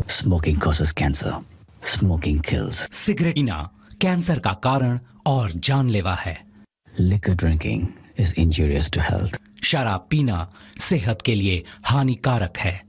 Smoking causes cancer. Smoking kills. Cigarette पीना cancer का कारण और जानलेवा है। Liquor drinking is injurious to health. शराब पीना सेहत के लिए हानिकारक है।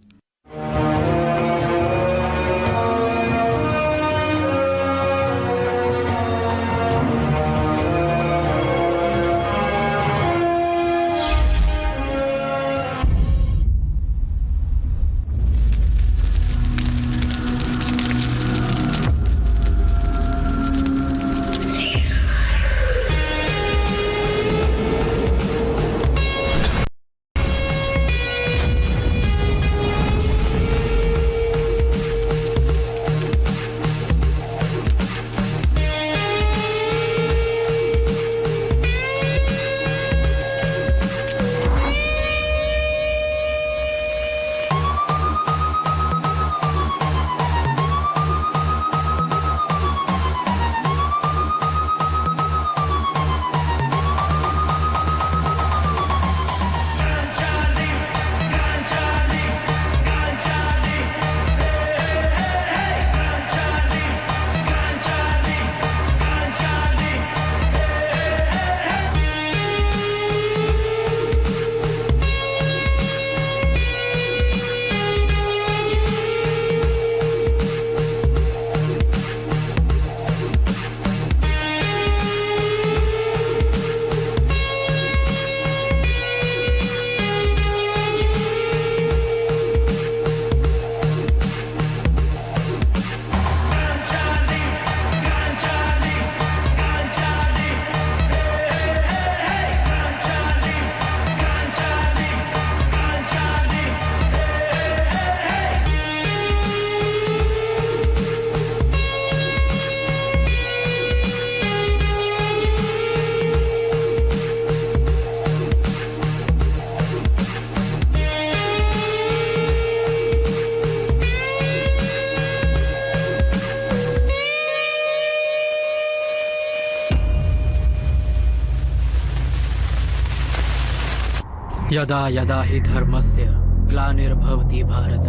यदा यदा हि धर्मस्य ग्लानिर्भवति भारत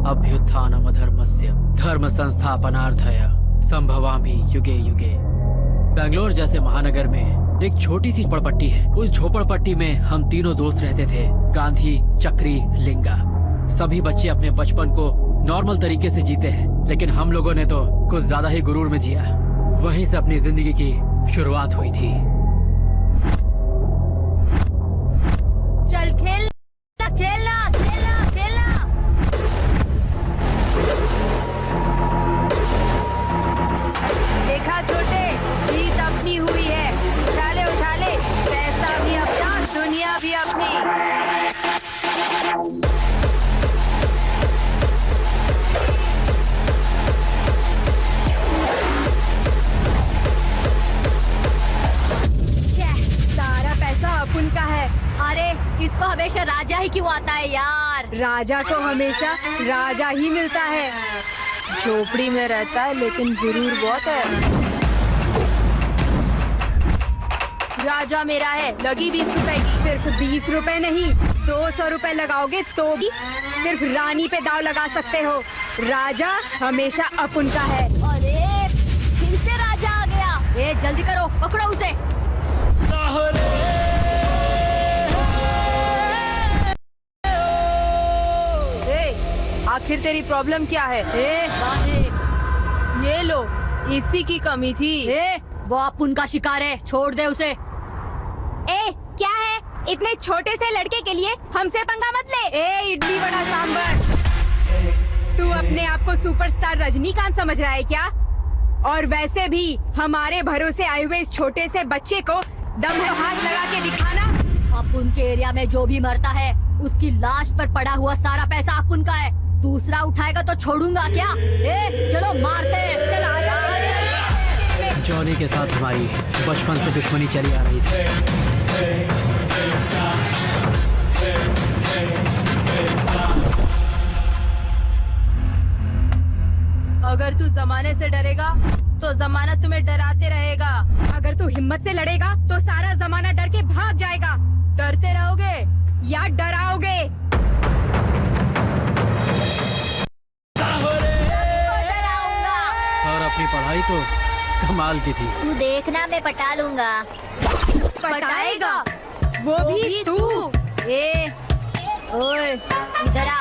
अभ्युत्थानमधर्मस्य धर्म संस्थापनार्थाय संभवामि युगे युगे। बेंगलोर जैसे महानगर में एक छोटी सी झोपड़पट्टी है। उस झोपड़पट्टी में हम तीनों दोस्त रहते थे, गांधी, चक्री, लिंगा। सभी बच्चे अपने बचपन को नॉर्मल तरीके से जीते हैं, लेकिन हम लोगों ने तो कुछ ज्यादा ही गुरूर में जिया। वहीं से अपनी जिंदगी की शुरुआत हुई थी। चल खेलना खेलना खेलना खेलना। देखा छोटे, जीत अपनी हुई है। उठा ले, पैसा भी अपना, दुनिया भी अपनी। सारा पैसा अपन का है। अरे इसको हमेशा राजा ही क्यों आता है यार? राजा को हमेशा राजा ही मिलता है। झोपड़ी में रहता है लेकिन गुरूर बहुत है। राजा मेरा है, लगी 20 रुपए की। सिर्फ 20 रुपए नहीं, 200 रुपए लगाओगे तो भी सिर्फ रानी पे दाव लगा सकते हो। राजा हमेशा अपन का है। अरे फिर से राजा आ गया। जल्दी करो, पकड़ो उसे। आखिर तेरी प्रॉब्लम क्या है? ये लो, इसी की कमी थी। वो अपुन का शिकार है, छोड़ दे उसे। क्या है? इतने छोटे से लड़के के लिए हमसे पंगा मत ले। इडली वड़ा सांभर, तू अपने आप को सुपरस्टार रजनीकांत समझ रहा है क्या? और वैसे भी हमारे भरोसे आए हुए इस छोटे से बच्चे को दम में हाथ लगा के दिखाना। अपुन के एरिया में जो भी मरता है उसकी लाश पर पड़ा हुआ सारा पैसा अपुन का है। दूसरा उठाएगा तो छोड़ूंगा क्या? चलो मारते हैं। चल आजा। जॉनी के साथ हमारी बचपन से दुश्मनी चली आ रही थी। अगर तू जमाने से डरेगा तो जमाना तुम्हें डराते रहेगा। अगर तू हिम्मत से लड़ेगा तो सारा जमाना डर के भाग जाएगा। डरते रहोगे या डराओगे? पढ़ाई तो कमाल की थी। तू देखना मैं पटा लूंगा। पटाएगा वो भी तू। ए ओए इधर आ।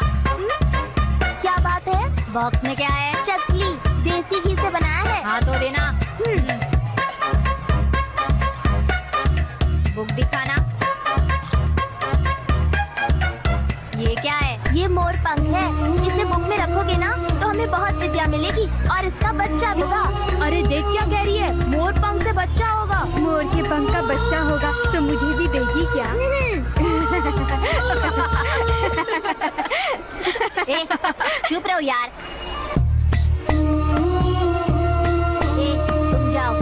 क्या बात है? बॉक्स में क्या है? चकली देसी घी से बनाया है। हाँ तो देना। बुक दिखाना। ये क्या है? ये मोर पंख है। इसे बुक में रखोगे ना तो हमें बहुत विद्या मिलेगी और इसका बच्चा भी होगा। अरे देख क्या कह रही है, मोर पंख से बच्चा होगा। मोर के पंख का बच्चा होगा तो मुझे भी देगी क्या? ए, चुप रहो यार। ए, तुम जाओ।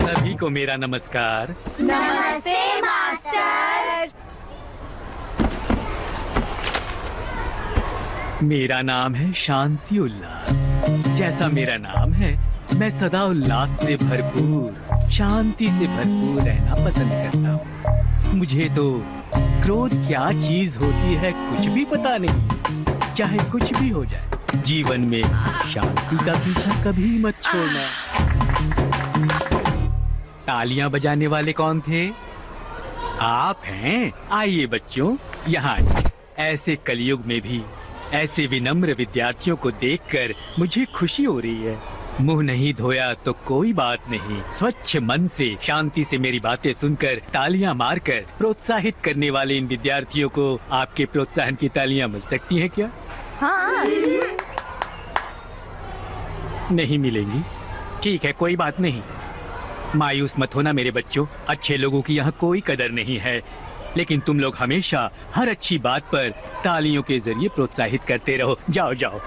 सभी को मेरा नमस्कार। नमस्ते मास्टर। मेरा नाम है शांति उल्लास। जैसा मेरा नाम है, मैं सदा उल्लास से भरपूर, शांति से भरपूर रहना पसंद करता हूँ। मुझे तो क्रोध क्या चीज होती है कुछ भी पता नहीं। चाहे कुछ भी हो जाए, जीवन में शांति का पीछा कभी मत छोड़ना। तालियां बजाने वाले कौन थे? आप हैं। आइए बच्चों, यहाँ ऐसे कलयुग में भी ऐसे विनम्र विद्यार्थियों को देखकर मुझे खुशी हो रही है। मुंह नहीं धोया तो कोई बात नहीं, स्वच्छ मन से शांति से मेरी बातें सुनकर तालियां मारकर प्रोत्साहित करने वाले इन विद्यार्थियों को आपके प्रोत्साहन की तालियां मिल सकती हैं क्या? हाँ। नहीं मिलेंगी? ठीक है, कोई बात नहीं। मायूस मत होना मेरे बच्चों, अच्छे लोगों की यहाँ कोई कदर नहीं है। लेकिन तुम लोग हमेशा हर अच्छी बात पर तालियों के जरिए प्रोत्साहित करते रहो। जाओ जाओ।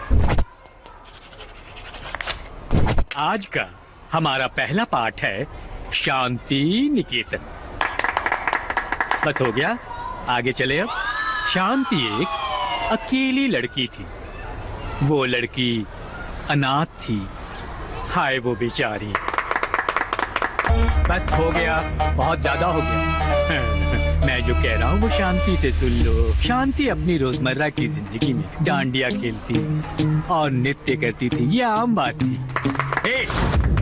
आज का हमारा पहला पाठ है शांति निकेतन। बस हो गया, आगे चले अब। शांति एक अकेली लड़की थी। वो लड़की अनाथ थी। हाय वो बेचारी। बस हो गया, बहुत ज्यादा हो गया। मैं जो कह रहा हूँ वो शांति से सुन लो। शांति अपनी रोजमर्रा की जिंदगी में डांडिया खेलती और नृत्य करती थी, ये आम बात थी। ए,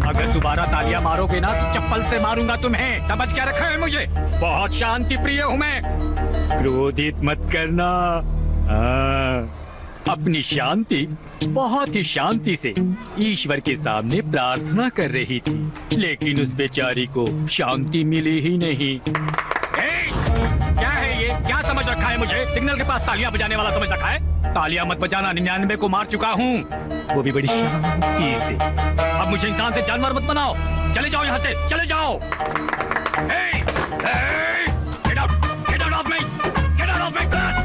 अगर दोबारा तालियां मारोगे ना तो चप्पल से मारूंगा तुम्हें। समझ क्या रखा है मुझे? बहुत शांति प्रिय हूँ मैं। क्रोधित मत करना। अपनी शांति बहुत ही शांति से ईश्वर के सामने प्रार्थना कर रही थी, लेकिन उस बेचारी को शांति मिली ही नहीं। क्या है ये? क्या समझ रखा है मुझे? सिग्नल के पास तालियां बजाने वाला समझ रखा है? तालियां मत बजाना, 99 को मार चुका हूँ, वो भी बड़ी शांति से। अब मुझे इंसान से जानवर मत बनाओ। चले जाओ यहाँ से, चले जाओ। Get out! Get out of me! Get out of my class!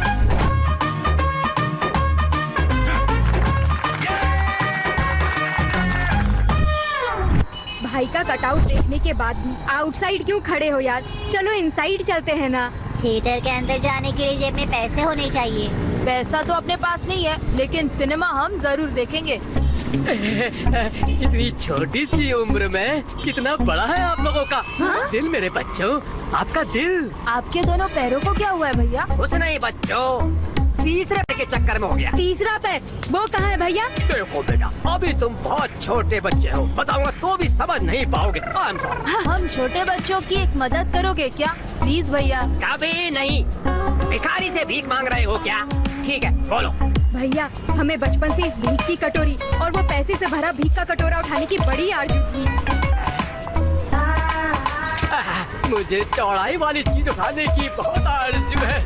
भाई का कटआउट देखने के बाद भी आउटसाइड क्यों खड़े हो यार? चलो इनसाइड चलते हैं ना। थिएटर के अंदर जाने के लिए जेब में पैसे होने चाहिए। पैसा तो अपने पास नहीं है, लेकिन सिनेमा हम जरूर देखेंगे। इतनी छोटी सी उम्र में कितना बड़ा है आप लोगों का दिल मेरे बच्चों, आपका दिल। आपके दोनों पैरों को क्या हुआ है भैया? कुछ नहीं बच्चों, तीसरे पैर के चक्कर में हो गया। तीसरा पैर वो कहाँ है भैया? देखो बेटा, अभी तुम बहुत छोटे बच्चे हो, बताऊंगा तो भी समझ नहीं पाओगे। हम छोटे बच्चों की एक मदद करोगे क्या प्लीज भैया? कभी नहीं। भिखारी से भीख मांग रहे हो क्या? ठीक है बोलो। भैया हमें बचपन से इस भीख की कटोरी और वो पैसे से भरा भीख का कटोरा उठाने की बड़ी आरज़ू थी। मुझे चौड़ाई वाली चीज उठाने की बहुत आरज़ू है,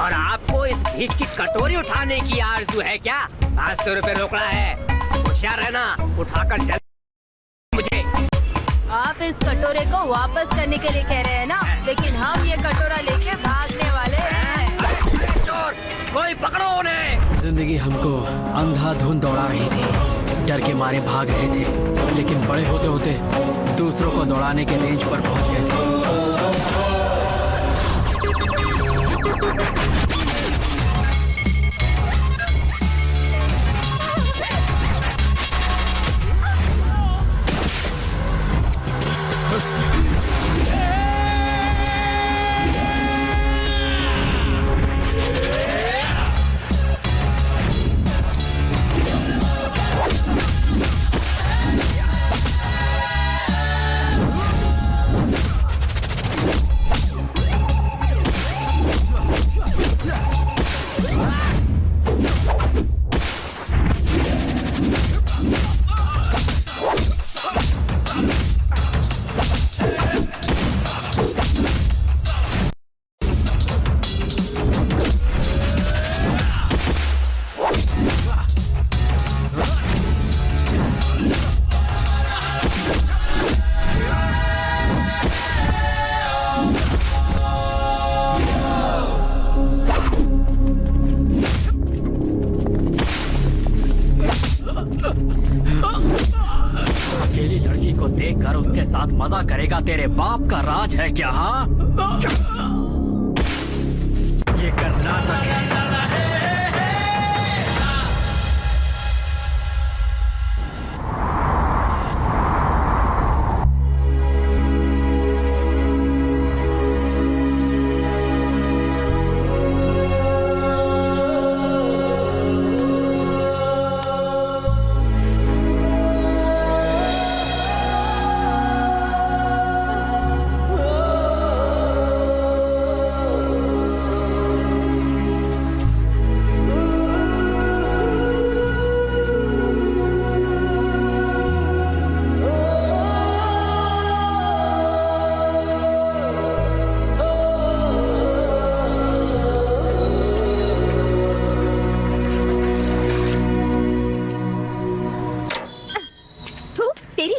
और आपको इस भीख की कटोरी उठाने की आरज़ू है क्या? 500 रुपए रोकड़ा है, होशियार रहना, उठाकर चल। मुझे आप इस कटोरे को वापस करने के लिए कह रहे हैं ना, लेकिन हम ये कटोरा लेके भागने वाले हैं। चोर, कोई पकड़ो उन्हें। जिंदगी हमको अंधाधुंध दौड़ा रही थी, डर के मारे भाग रहे थे, लेकिन बड़े होते होते दूसरों को दौड़ाने के रेंज पर पहुंच गए थे। कर उसके साथ मजा करेगा? तेरे बाप का राज है क्या? हाँ, ये कर्नाटक है।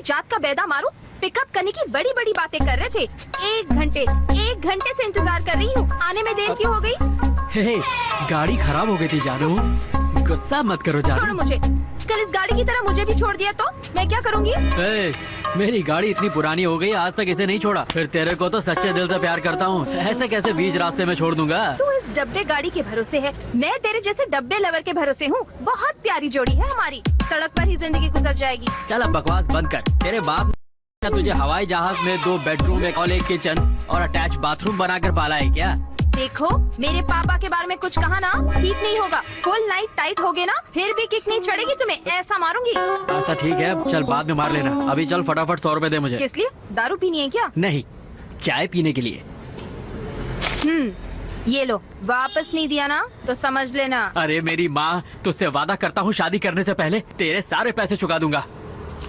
जात का बेदा मारू, पिकअप करने की बड़ी बड़ी बातें कर रहे थे। एक घंटे से इंतजार कर रही हूँ, आने में देर क्यों हो गई? हे, गाड़ी खराब हो गई थी जानू, गुस्सा मत करो जानू। छोड़ो मुझे, कल इस गाड़ी की तरह मुझे भी छोड़ दिया तो मैं क्या करूँगी? मेरी गाड़ी इतनी पुरानी हो गई, आज तक इसे नहीं छोड़ा। फिर तेरे को तो सच्चे दिल से प्यार करता हूँ, ऐसे कैसे बीच रास्ते में छोड़ दूंगा? तू इस डब्बे गाड़ी के भरोसे है, मैं तेरे जैसे डब्बे लवर के भरोसे हूँ। बहुत प्यारी जोड़ी है हमारी, सड़क पर ही जिंदगी गुजर जाएगी। चल अब बकवास बंद कर। तेरे बाप ने तुझे हवाई जहाज में 2 बेडरूम, एक हॉल, एक किचन और अटैच बाथरूम बनाकर पाला है क्या? देखो, मेरे पापा के बारे में कुछ कहा ना, ठीक नहीं होगा। फुल नाइट टाइट हो गए ना, फिर भी किक नहीं चढ़ेगी तुम्हें, ऐसा मारूंगी। अच्छा ठीक है, चल बाद में मार लेना। अभी चल फटाफट 100 रुपए दे मुझे। किस लिए? दारू पीनी है क्या? नहीं, चाय पीने के लिए। ये लो, वापस नहीं दिया ना तो समझ लेना। अरे मेरी माँ, तुझसे वादा करता हूँ शादी करने से पहले तेरे सारे पैसे चुका दूंगा।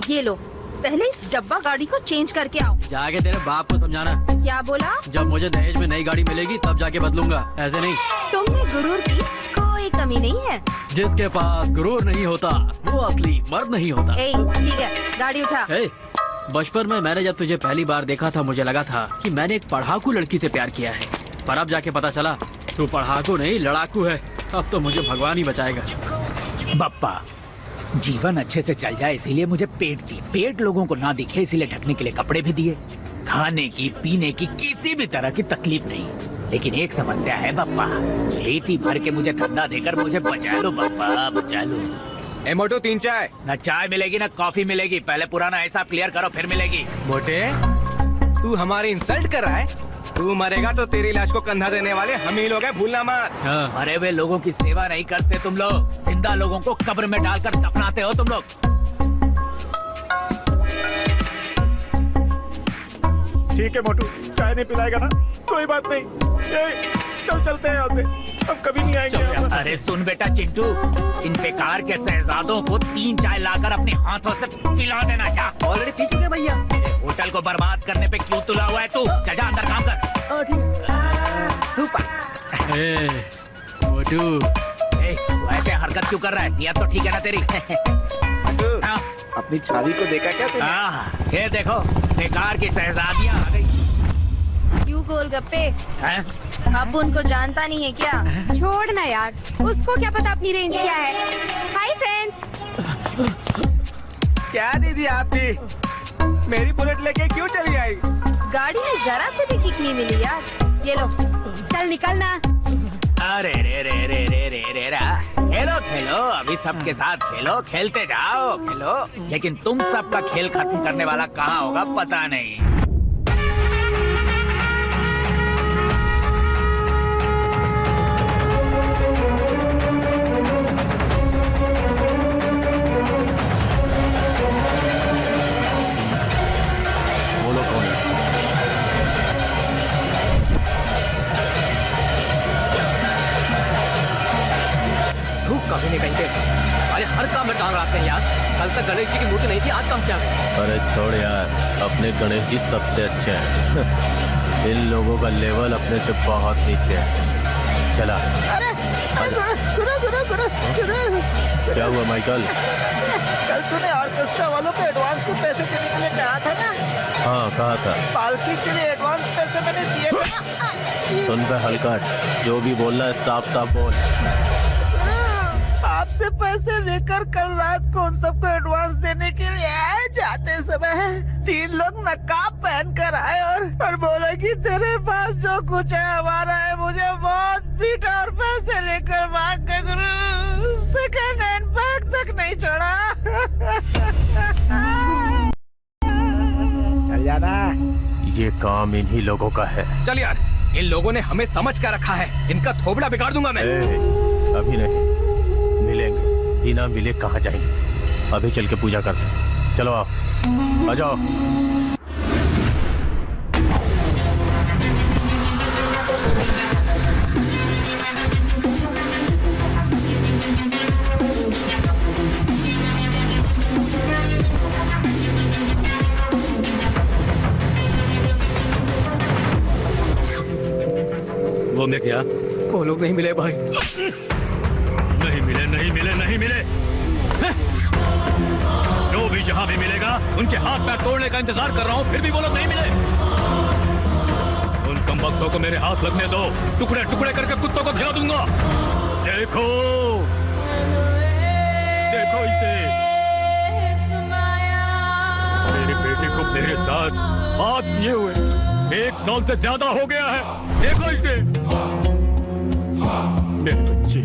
ये लो, पहले इस डब्बा गाड़ी को चेंज करके आओ। जाके तेरे बाप को समझाना। क्या बोला? जब मुझे दहेज में नई गाड़ी मिलेगी तब जाके बदलूंगा, ऐसे नहीं। तुम में गुरूर की कोई कमी नहीं है। जिसके पास गुरूर नहीं होता वो असली मर्द नहीं होता। ठीक है, गाड़ी उठा। बचपन में मैंने जब तुझे पहली बार देखा था, मुझे लगा था कि मैंने एक पढ़ाकू लड़की से प्यार किया है, पर अब जाके पता चला तू पढ़ाकू नहीं लड़ाकू है। अब तो मुझे भगवान ही बचाएगा। बप्पा, जीवन अच्छे से चल जाए इसीलिए मुझे पेट दी, पेट लोगों को ना दिखे इसीलिए ढकने के लिए कपड़े भी दिए। खाने की पीने की किसी भी तरह की तकलीफ नहीं, लेकिन एक समस्या है बप्पा, पेटी भर के मुझे धंधा देकर मुझे बचा लो बप्पा, बचा लो। ए मोटू 3 चाय। न चाय मिलेगी न कॉफी मिलेगी, पहले पुराना हिसाब क्लियर करो फिर मिलेगी। मोटे, तू हमारी इंसल्ट कर रहा है? तू मरेगा तो तेरी लाश को कंधा देने वाले हम ही लोग हैं, भूलना मत। मरे हुए लोगों की सेवा नहीं करते तुम लोग, जिंदा लोगों को कब्र में डालकर दफनाते हो तुम लोग। ठीक है मोटू, चाय नहीं पिलाएगा ना, कोई बात नहीं। चल चलते हैं यहाँ से, अब कभी नहीं आएंगे। अरे सुन बेटा चिंटू, इन बेकार के शहजादों को 3 चाय लाकर अपने हाथों से पिला देना। जा, ऑलरेडी पी चुके भैया। होटल को बर्बाद करने पे क्यों तुला हुआ है तू? जा अंदर काम कर। सुपर। मोटू, तू ऐसे हरकत क्यों कर रहा है? नियत तो ठीक है ना तेरी? अपनी छावी को देखा क्या तूने? ये देखो, बेकार की शहजादियाँ आ गई। क्यों गोलगप्पे? अब उनको जानता नहीं है क्या? छोड़ना यार, उसको क्या पता अपनी रेंज क्या है। Hi friends. क्या दीदी आप भी मेरी बुलेट लेके क्यों चली आई? गाड़ी में जरा से भी किक नहीं मिली यार। ये लो, चल निकलना। अरे रे रे रे रे रे रे रे, खेलो खेलो, अभी सबके साथ खेलो, खेलते जाओ खेलो, लेकिन तुम सबका खेल खत्म करने वाला कहाँ होगा पता नहीं। कभी नहीं कहते, अरे हर काम में डाल आते हैं यार। कल तक गणेश जी की मूर्ति नहीं थी, आज कम से आ गई। अरे छोड़ यार, अपने गणेश जी सबसे अच्छे हैं। इन लोगों का लेवल अपने से बहुत नीचे है। चला। अरे गुरु। क्या हुआ माइकल? कल तूने ऑर्केस्ट्रा वालों को एडवांस के पैसे देने के लिए कहा था ना? हाँ कहा था। पालकी के लिए एडवांस पैसे मैंने दिए थे ना। सुन पे हल्का, जो भी बोलना है साफ साफ बोल। आपसे पैसे लेकर कल रात को उन सबको एडवांस देने के लिए जाते समय 3 लोग नकाब पहन कर आए और बोले कि तेरे पास जो कुछ है हमारा है। मुझे बहुत पीटा और पैसे लेकर भाग गए गुरु। सेकंड हैंड बैग तक नहीं छोड़ा। चल जाना। ये काम इन्हीं लोगों का है। चल यार, इन लोगों ने हमें समझ कर रखा है। इनका थोबड़ा बिगाड़ दूंगा मैं। अभी नहीं, मिलेंगे। बिना मिले कहाँ जाएंगे? अभी चल के पूजा करते हैं। चलो आओ, आ जाओ। वो मैं क्या? वो लोग नहीं मिले भाई। नहीं मिले, नहीं मिले, नहीं मिले। जो भी जहां भी मिलेगा उनके हाथ पैर तोड़ने का इंतजार कर रहा हूं, फिर भी वो लोग नहीं मिले। उन कमबख्तों को मेरे हाथ लगने दो, टुकड़े टुकड़े करके कुत्तों को खिला दूंगा। देखो देखो इसे, मेरी बेटी को मेरे साथ बात किए हुए 1 साल से ज्यादा हो गया है। देखो इसे। मेरे बच्चे,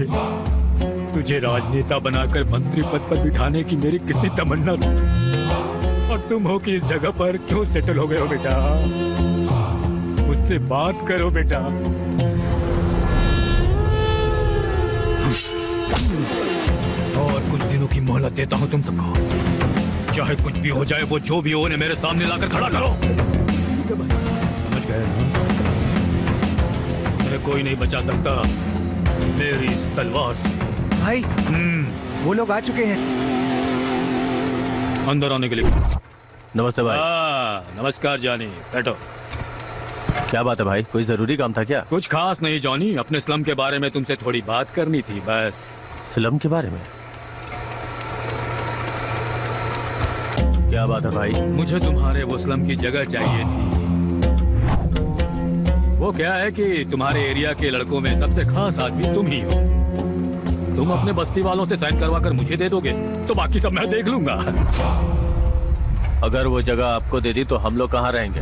तुझे राजनेता बनाकर मंत्री पद पर बिठाने की मेरी कितनी तमन्ना थी, और तुम हो कि इस जगह पर क्यों सेटल हो गए हो बेटा? मुझसे बात करो बेटा। और कुछ दिनों की मोहलत देता हूं तुम सबको। चाहे कुछ भी हो जाए, वो जो भी हो उन्हें मेरे सामने लाकर खड़ा करो। समझ गए ना? मुझे कोई नहीं बचा सकता मेरी इस तलवार से। भाई वो लोग आ चुके हैं। अंदर आने के लिए। नमस्ते भाई। नमस्कार जॉनी, बैठो। क्या बात है भाई, कोई जरूरी काम था क्या? कुछ खास नहीं जॉनी, अपने स्लम के बारे में तुमसे थोड़ी बात करनी थी बस। स्लम के बारे में? क्या बात है भाई? मुझे तुम्हारे वो स्लम की जगह चाहिए थी। वो क्या है कि तुम्हारे एरिया के लड़कों में सबसे खास आदमी तुम ही हो। तुम अपने बस्ती वालों से साइन करवा कर मुझे दे दोगे तो बाकी सब मैं देख लूंगा। अगर वो जगह आपको दे दी तो हम लोग कहाँ रहेंगे?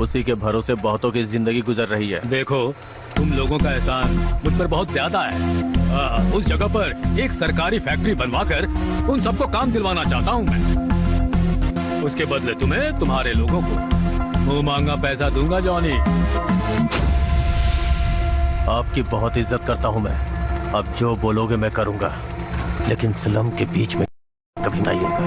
उसी के भरोसे बहुतों की जिंदगी गुजर रही है। देखो, तुम लोगों का एहसान मुझ पर बहुत ज्यादा है। उस जगह पर एक सरकारी फैक्ट्री बनवाकर उन सबको काम दिलवाना चाहता हूँ मैं। उसके बदले तुम्हें तुम्हारे लोगों को मुंह मांगा पैसा दूंगा जॉनी। आपकी बहुत इज्जत करता हूँ मैं। अब जो बोलोगे मैं करूंगा, लेकिन स्लम के बीच में कभी नहीं आएगा।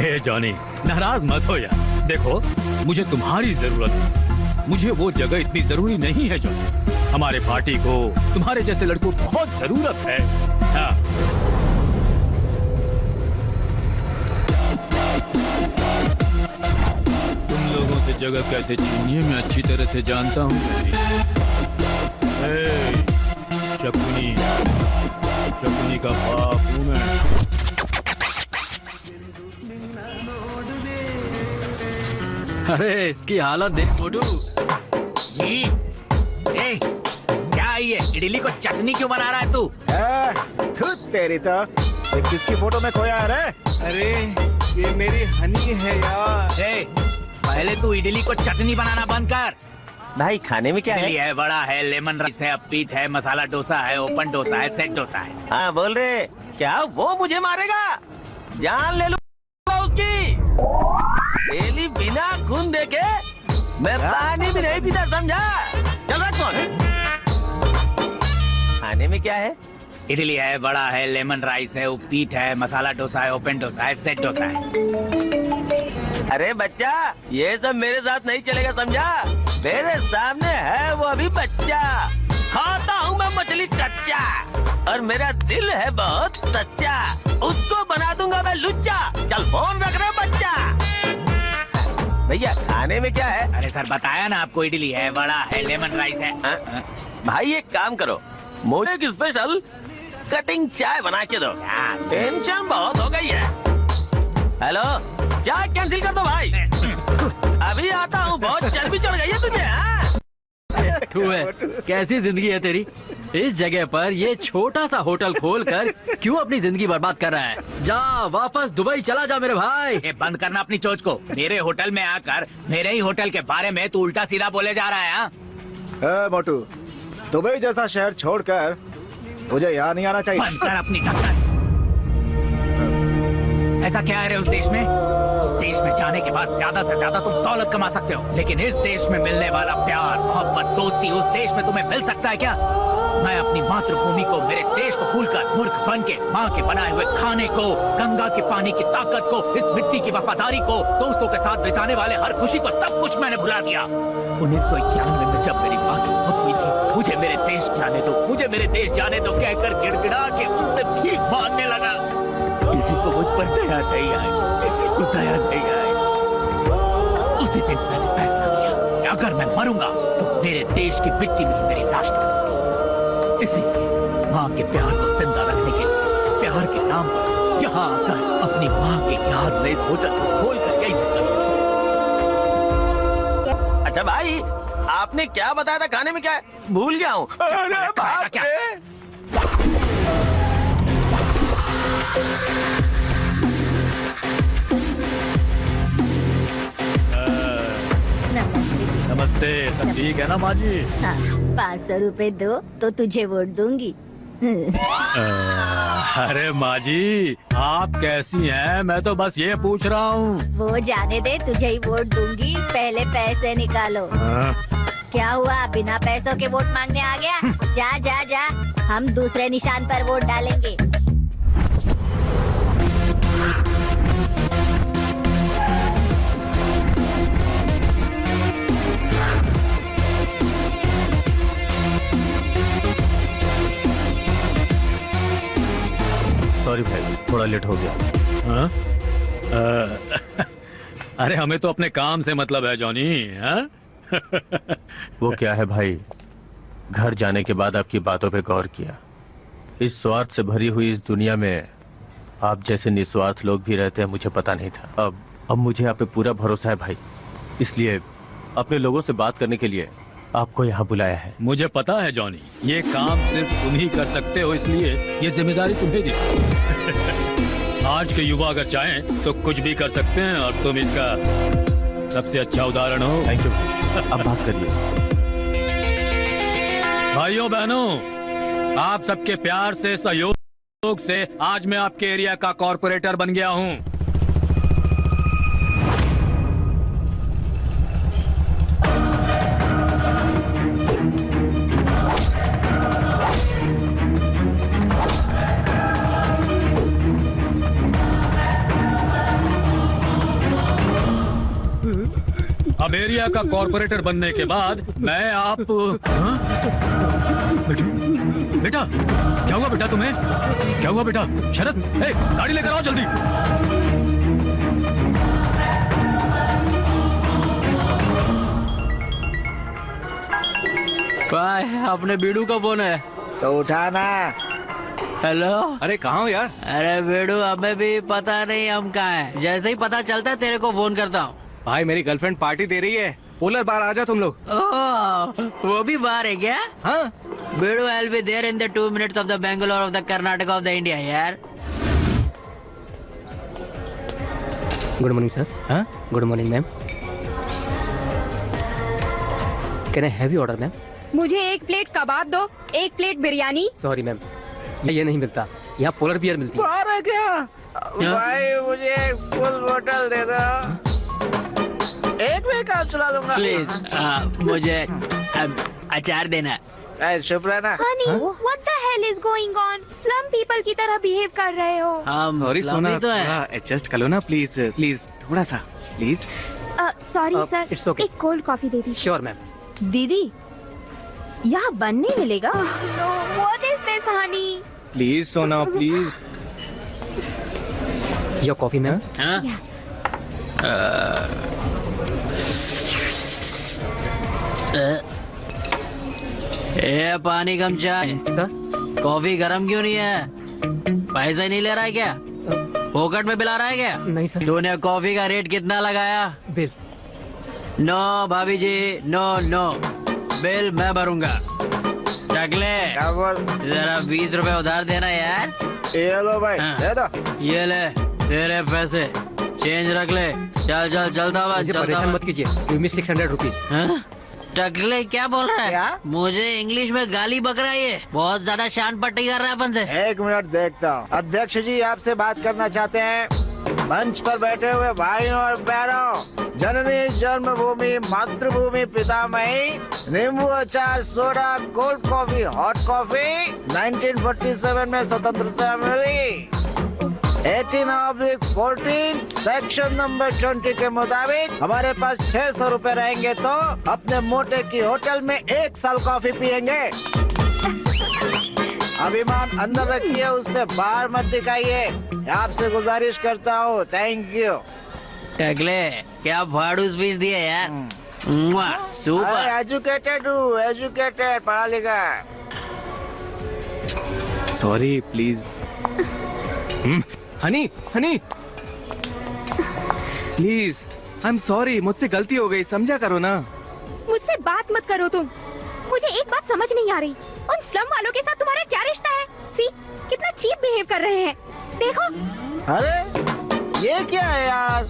ए जॉनी, नाराज मत हो यार। देखो, मुझे तुम्हारी जरूरत है। मुझे वो जगह इतनी जरूरी नहीं है जॉनी। हमारे पार्टी को तुम्हारे जैसे लड़कों को बहुत जरूरत है। हाँ। तुम लोगों से जगह कैसे छीनी है मैं अच्छी तरह से जानता हूँ। शकुनी, शकुनी का बाप हूँ मैं। अरे इसकी हालत देख मोटू। क्या ये इडली को चटनी क्यों बना रहा है तू? थू तेरी तो। ये किसकी फोटो में खोया है रे? अरे ये मेरी हनी है यार। पहले तू इडली को चटनी बनाना बंद कर। भाई खाने में क्या है? इडली है, बड़ा है, लेमन राइस है, अपीट है, मसाला डोसा है, ओपन डोसा है, सेट डोसा है। हाँ बोल रहे क्या वो मुझे मारेगा? जान ले लूंगा उसकी। डेली बिना खून देके मैं पानी भी नहीं पीता, समझा? चल रहा कौन? खाने में क्या है? इडली है, बड़ा है, लेमन राइस है, उपीट है, मसाला डोसा है, ओपन डोसा है, सेट डोसा है। अरे बच्चा, ये सब मेरे साथ नहीं चलेगा, समझा? मेरे सामने है वो अभी बच्चा। खाता हूँ मैं मछली कच्चा, और मेरा दिल है बहुत सच्चा। उसको बना दूंगा मैं लुच्चा। चल फोन रख रहे बच्चा। भैया खाने में क्या है? अरे सर बताया ना आपको, इडली है, बड़ा है, लेमन राइस है। भाई एक काम करो, मुझे एक स्पेशल कटिंग चाय बना के दो। टेंशन बहुत हो गई है। हेलो, चाय कैंसिल कर दो भाई। अभी आता हूँ, बहुत चर्बी चढ़ गई है तुझे। तू है, कैसी जिंदगी है तेरी? इस जगह पर ये छोटा सा होटल खोलकर क्यों अपनी जिंदगी बर्बाद कर रहा है? जा वापस दुबई चला जा मेरे भाई। ये बंद करना अपनी चोच को। मेरे होटल में आकर मेरे ही होटल के बारे में तू उल्टा सीधा बोले जा रहा है। हाँ? मोटू, दुबई जैसा शहर छोड़कर तुझे यहाँ नहीं आना चाहिए। बंद कर अपनी टक्कर। ऐसा क्या है रे उस देश में? उस देश में जाने के बाद ज्यादा से ज्यादा तुम दौलत कमा सकते हो, लेकिन इस देश में मिलने वाला प्यार, मोहब्बत, दोस्ती उस देश में तुम्हें मिल सकता है क्या? मैं अपनी मातृभूमि को, मेरे देश को भूलकर मूर्ख बन के माँ के बनाए हुए खाने को, गंगा के पानी की ताकत को, इस मिट्टी की वफादारी को, दोस्तों के साथ बिताने वाले हर खुशी को, सब कुछ मैंने भुला दिया। 1991 में जब मेरी माँ की मौत हुई थी, मुझे मेरे देश जाने दो, मुझे मेरे देश जाने दो कहकर गिड़गिड़ा के उनसे भीख मांगने लगा। किसी को मुझ पर दया नहीं आई, किसी को दया नहीं आई। उसी दिन मैंने फैसला किया कि अगर मैं मरूंगा तो मेरे देश की मिट्टी में ही मेरी लाश डूबेगी। इसीलिए माँ के प्यार को जिंदा रखने के लिए, प्यार के नाम पर यहाँ आकर अपनी माँ की याद में इस होटल को खोलकर यही से चलूं। अच्छा भाई, आपने क्या बताया था खाने में क्या है? भूल गया हूँ। अरे बाप रे! नमस्ते, सब ठीक है ना माँ जी? हाँ, 500 रुपए दो तो तुझे वोट दूंगी। अरे माँ जी, आप कैसी हैं? मैं तो बस ये पूछ रहा हूँ। वो जाने दे, तुझे ही वोट दूंगी, पहले पैसे निकालो। क्या हुआ, बिना पैसों के वोट मांगने आ गया? जा जा जा, हम दूसरे निशान पर वोट डालेंगे। सॉरी भाई, थोड़ा लेट हो गया। हाँ? अरे हमें तो अपने काम से मतलब है जॉनी। हाँ? वो क्या है भाई, घर जाने के बाद आपकी बातों पे गौर किया। इस स्वार्थ से भरी हुई इस दुनिया में आप जैसे निस्वार्थ लोग भी रहते हैं, मुझे पता नहीं था। अब मुझे आप पे पूरा भरोसा है भाई, इसलिए अपने लोगों से बात करने के लिए आपको यहाँ बुलाया है। मुझे पता है जॉनी, ये काम सिर्फ तुम ही कर सकते हो, इसलिए ये जिम्मेदारी तुम्हें दी। आज के युवा अगर चाहें तो कुछ भी कर सकते हैं, और तुम इसका सबसे अच्छा उदाहरण हो। Thank you. अब बात करिए। भाइयों बहनों, आप सबके प्यार से, सहयोग से आज मैं आपके एरिया का कॉर्पोरेटर बन गया हूँ। अब एरिया का कॉर्पोरेटर बनने के बाद मैं आप बेटा, क्या हुआ बेटा तुम्हें? क्या हुआ बेटा? शरद, गाड़ी लेकर आओ जल्दी। भाई, अपने बीड़ू का फोन है तो उठाना। हेलो। अरे कहाँ हो यार? अरे बेड़ू, हमें भी पता नहीं हम कहाँ हैं। जैसे ही पता चलता है तेरे को फोन करता हूँ। भाई मेरी गर्लफ्रेंड पार्टी दे रही है, पोलर बार आ जाओ तुम लोग। वो भी बाहर है क्या? हाँ। बेड़ू, I'll be there in the 2 minutes of the Bangalore of the Karnataka of the India यार। Good morning sir. हाँ? Good morning ma'am. Can I have you order ma'am? मुझे 1 प्लेट कबाब दो, 1 प्लेट बिरयानी। सॉरी मैम, ये नहीं मिलता, यहाँ polar bear मिलती है। बाहर है क्या? भाई मुझे फुल बोतल दे दो, एक में काम चला दूंगा। प्लीज मुझे अचार देना। शुभ रहना। Honey, what the hell is going on? Slum people की तरह behave कर रहे हो। सॉरी सोना, तो है। थोड़ा एडजस्ट कर लो ना प्लीज, प्लीज थोड़ा सा please. Sorry sir, it's okay. एक कोल्ड कॉफी दे दीजिए। Sure ma'am. दीदी, यहाँ बन नहीं मिलेगा। No, what is this, honey? Please सोना प्लीज। Your coffee ma'am. ए पानी कम चाय। सर कॉफी गरम क्यों नहीं है? पैसे नहीं ले रहा है क्या? फोकट में पिला रहा है क्या? नहीं सर। तूने कॉफी का रेट कितना लगाया? बिल। नो भाभी जी, नो नो, बिल मैं भरूंगा। टकले क्या बोल? जरा 20 रुपए उधार देना यार। ये लो भाई, दे दो। ये ले तेरे पैसे, चेंज रख ले। चल चल चलता हुआ, परेशान मत कीजिए। Give me 600 rupees. टकले क्या बोल रहा है? मुझे इंग्लिश में गाली बक रहा है ये। बहुत ज्यादा शान पट्टी कर रहा है अपन से। 1 मिनट देखता हूँ। अध्यक्ष जी आपसे बात करना चाहते हैं। मंच पर बैठे हुए भाइयों और बहनों, जननी जन्मभूमि मातृभूमि पितामही, नींबू अचार soda cold coffee hot coffee 1947 में स्वतंत्रता मिली। 18/14 सेक्शन नंबर 20 के मुताबिक हमारे पास 600 रुपए रहेंगे तो अपने मोटे की होटल में 1 साल कॉफी पियेंगे। अभिमान अंदर रखिए, उससे बाहर मत दिखाइए। आपसे गुजारिश करता हूँ। Thank you. टकले क्या फाड़ू स्पीच दिया यार। सुपर। एजुकेटेड हूँ, एजुकेटेड, पढ़ा लिखा। Sorry please. Honey honey please, I am sorry, मुझसे गलती हो गई, समझा करो ना। मुझसे बात मत करो तुम। मुझे एक बात समझ नहीं आ रही, उन स्लम वालों के साथ तुम्हारा क्या रिश्ता है? सी कितना चीप बिहेव कर रहे हैं, देखो। अरे ये क्या है यार?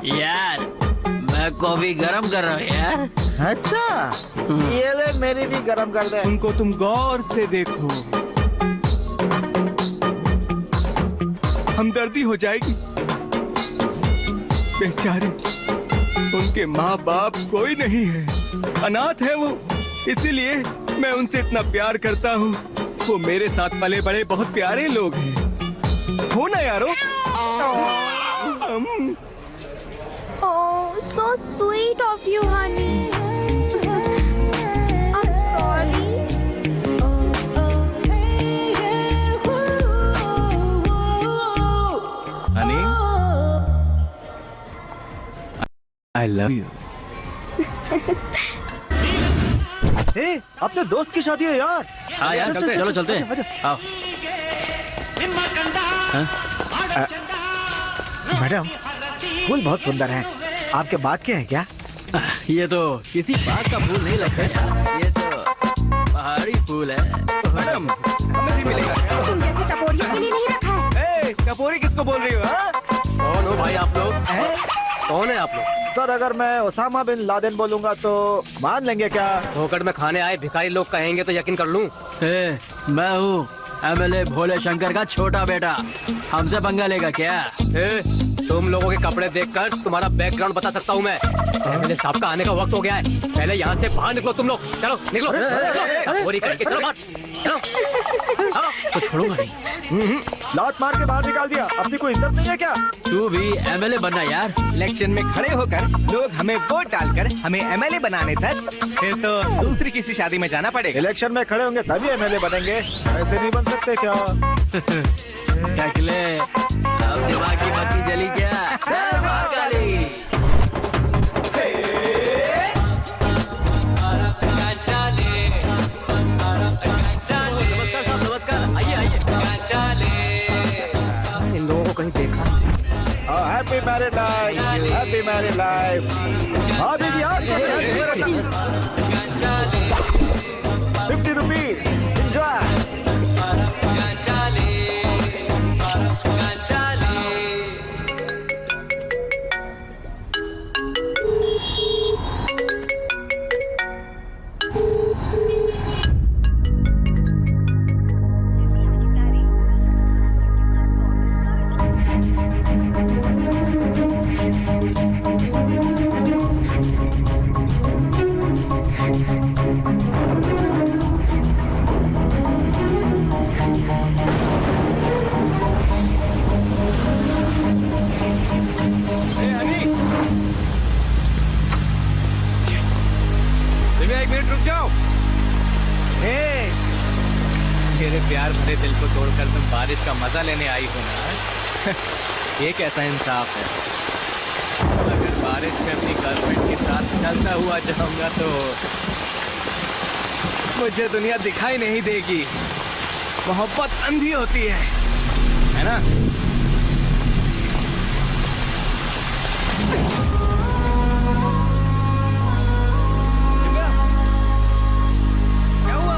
यार मैं कॉफी गरम कर रहा हूँ यार। अच्छा, ये ले मेरी भी गरम कर दे। उनको तुम गौर से देखो, हमदर्दी हो जाएगी। बेचारे, उनके माँ बाप कोई नहीं है, अनाथ है वो, इसीलिए मैं उनसे इतना प्यार करता हूँ। वो मेरे साथ पले बड़े बहुत प्यारे लोग हैं, हो ना यारो? Oh, so sweet of you, honey. I'm sorry. Honey, I love you. अपने दोस्त की शादी है यार। हाँ यार, चलो चलते हैं। आओ। मैडम, फूल बहुत सुंदर हैं। आपके बाग के हैं क्या? ये तो किसी बाग का फूल नहीं लगता यार, ये तो पहाड़ी फूल है। मैडम, हमें भी मिलेगा। तुम जैसे टपोरियों के लिए नहीं रखा है। टपोरी किसको बोल रही हो? कौन हो भाई आप लोग? कौन है आप लोग? सर, अगर मैं ओसामा बिन लादेन बोलूंगा तो मान लेंगे क्या? धोखड़ में खाने आए भिखारी लोग कहेंगे तो यकीन कर लूं। मैं हूँ MLA भोले शंकर का छोटा बेटा, हमसे पंगा लेगा क्या? तुम लोगों के कपड़े देखकर तुम्हारा बैकग्राउंड बता सकता हूँ मैं। MLA साहब का आने का वक्त हो गया है, पहले यहाँ से बाहर निकलो तुम लोग। चलो निकलो, चोरी करके चलो बाहर, चलो। तो छोड़ूंगा नहीं। लात मार के बाहर निकाल दिया, अपनी कोई इज्जत नहीं है क्या? तू भी MLA बनना यार। इलेक्शन में खड़े होकर लोग हमें वोट डालकर हमें MLA बनाने तक फिर तो दूसरी किसी शादी में जाना पड़ेगा। इलेक्शन में खड़े होंगे तभी MLA बनेंगे, ऐसे नहीं बन सकते क्या? टकले, अब दिमाग की बत्ती जली क्या? जय मां काली। नमस्कार साहब, नमस्कार, आइए आइए। इन लोगों को कहीं देखा? Happy married life, happy married life. हाँ दीदी, हाँ 50 रुपीज, एंजॉय। मेरे प्यार भरे दिल को तोड़कर तुम बारिश का मजा लेने आई हो ना? ये कैसा इंसाफ है? अगर बारिश में अपनी गर्लफ्रेंड के साथ चलता हुआ जाऊंगा तो मुझे दुनिया दिखाई नहीं देगी। मोहब्बत अंधी होती है ना? क्या हुआ?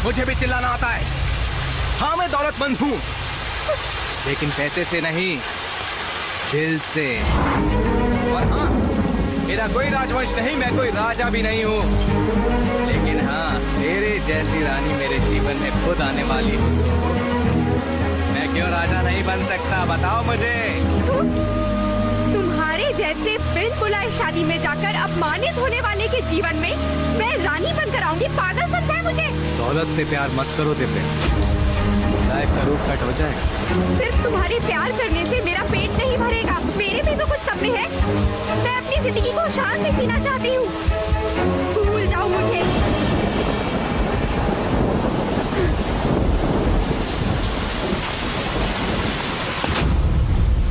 मुझे भी चिल्लाना आता है। हाँ, मैं दौलतमंद हूँ, लेकिन पैसे से नहीं, दिल से। और हाँ, मेरा कोई राजवंश नहीं, मैं कोई राजा भी नहीं हूँ, लेकिन हाँ, तेरे जैसी रानी मेरे जीवन में खुद आने वाली हूँ। मैं क्यों राजा नहीं बन सकता, बताओ मुझे। तुम्हारे जैसे बिन बुलाए शादी में जाकर अपमानित होने वाले के जीवन में मैं रानी बनकर आऊंगी? पागल समझा है मुझे? दौलत से प्यार मत करो दिव्या, लाइफ का रूप कट हो जाएगा। सिर्फ तुम्हारे प्यार करने से मेरा पेट नहीं भरेगा। मेरे भी तो कुछ सपने हैं। मैं अपनी जिंदगी को शान से जीना चाहती हूँ। भूल जाओ मुझे।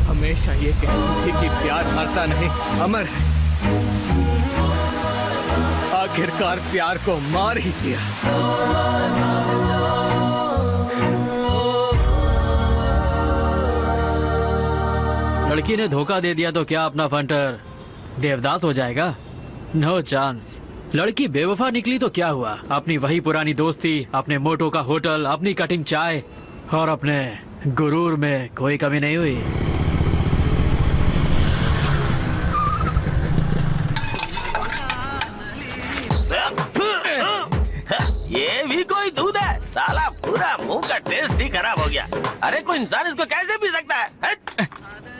हमेशा ये कहती थी कि प्यार मरता नहीं, अमर है। आखिरकार प्यार को मार ही दिया। लड़की ने धोखा दे दिया तो क्या अपना फंटर देवदास हो जाएगा? No chance. लड़की बेवफा निकली तो क्या हुआ? अपनी वही पुरानी दोस्ती, अपने मोटो का होटल, अपनी कटिंग चाय और अपने गुरूर में कोई कमी नहीं हुई। ये भी कोई दूध है? साला पूरा मुंह का टेस्ट ही खराब हो गया। अरे कोई इंसान इसको कैसे पी सकता है?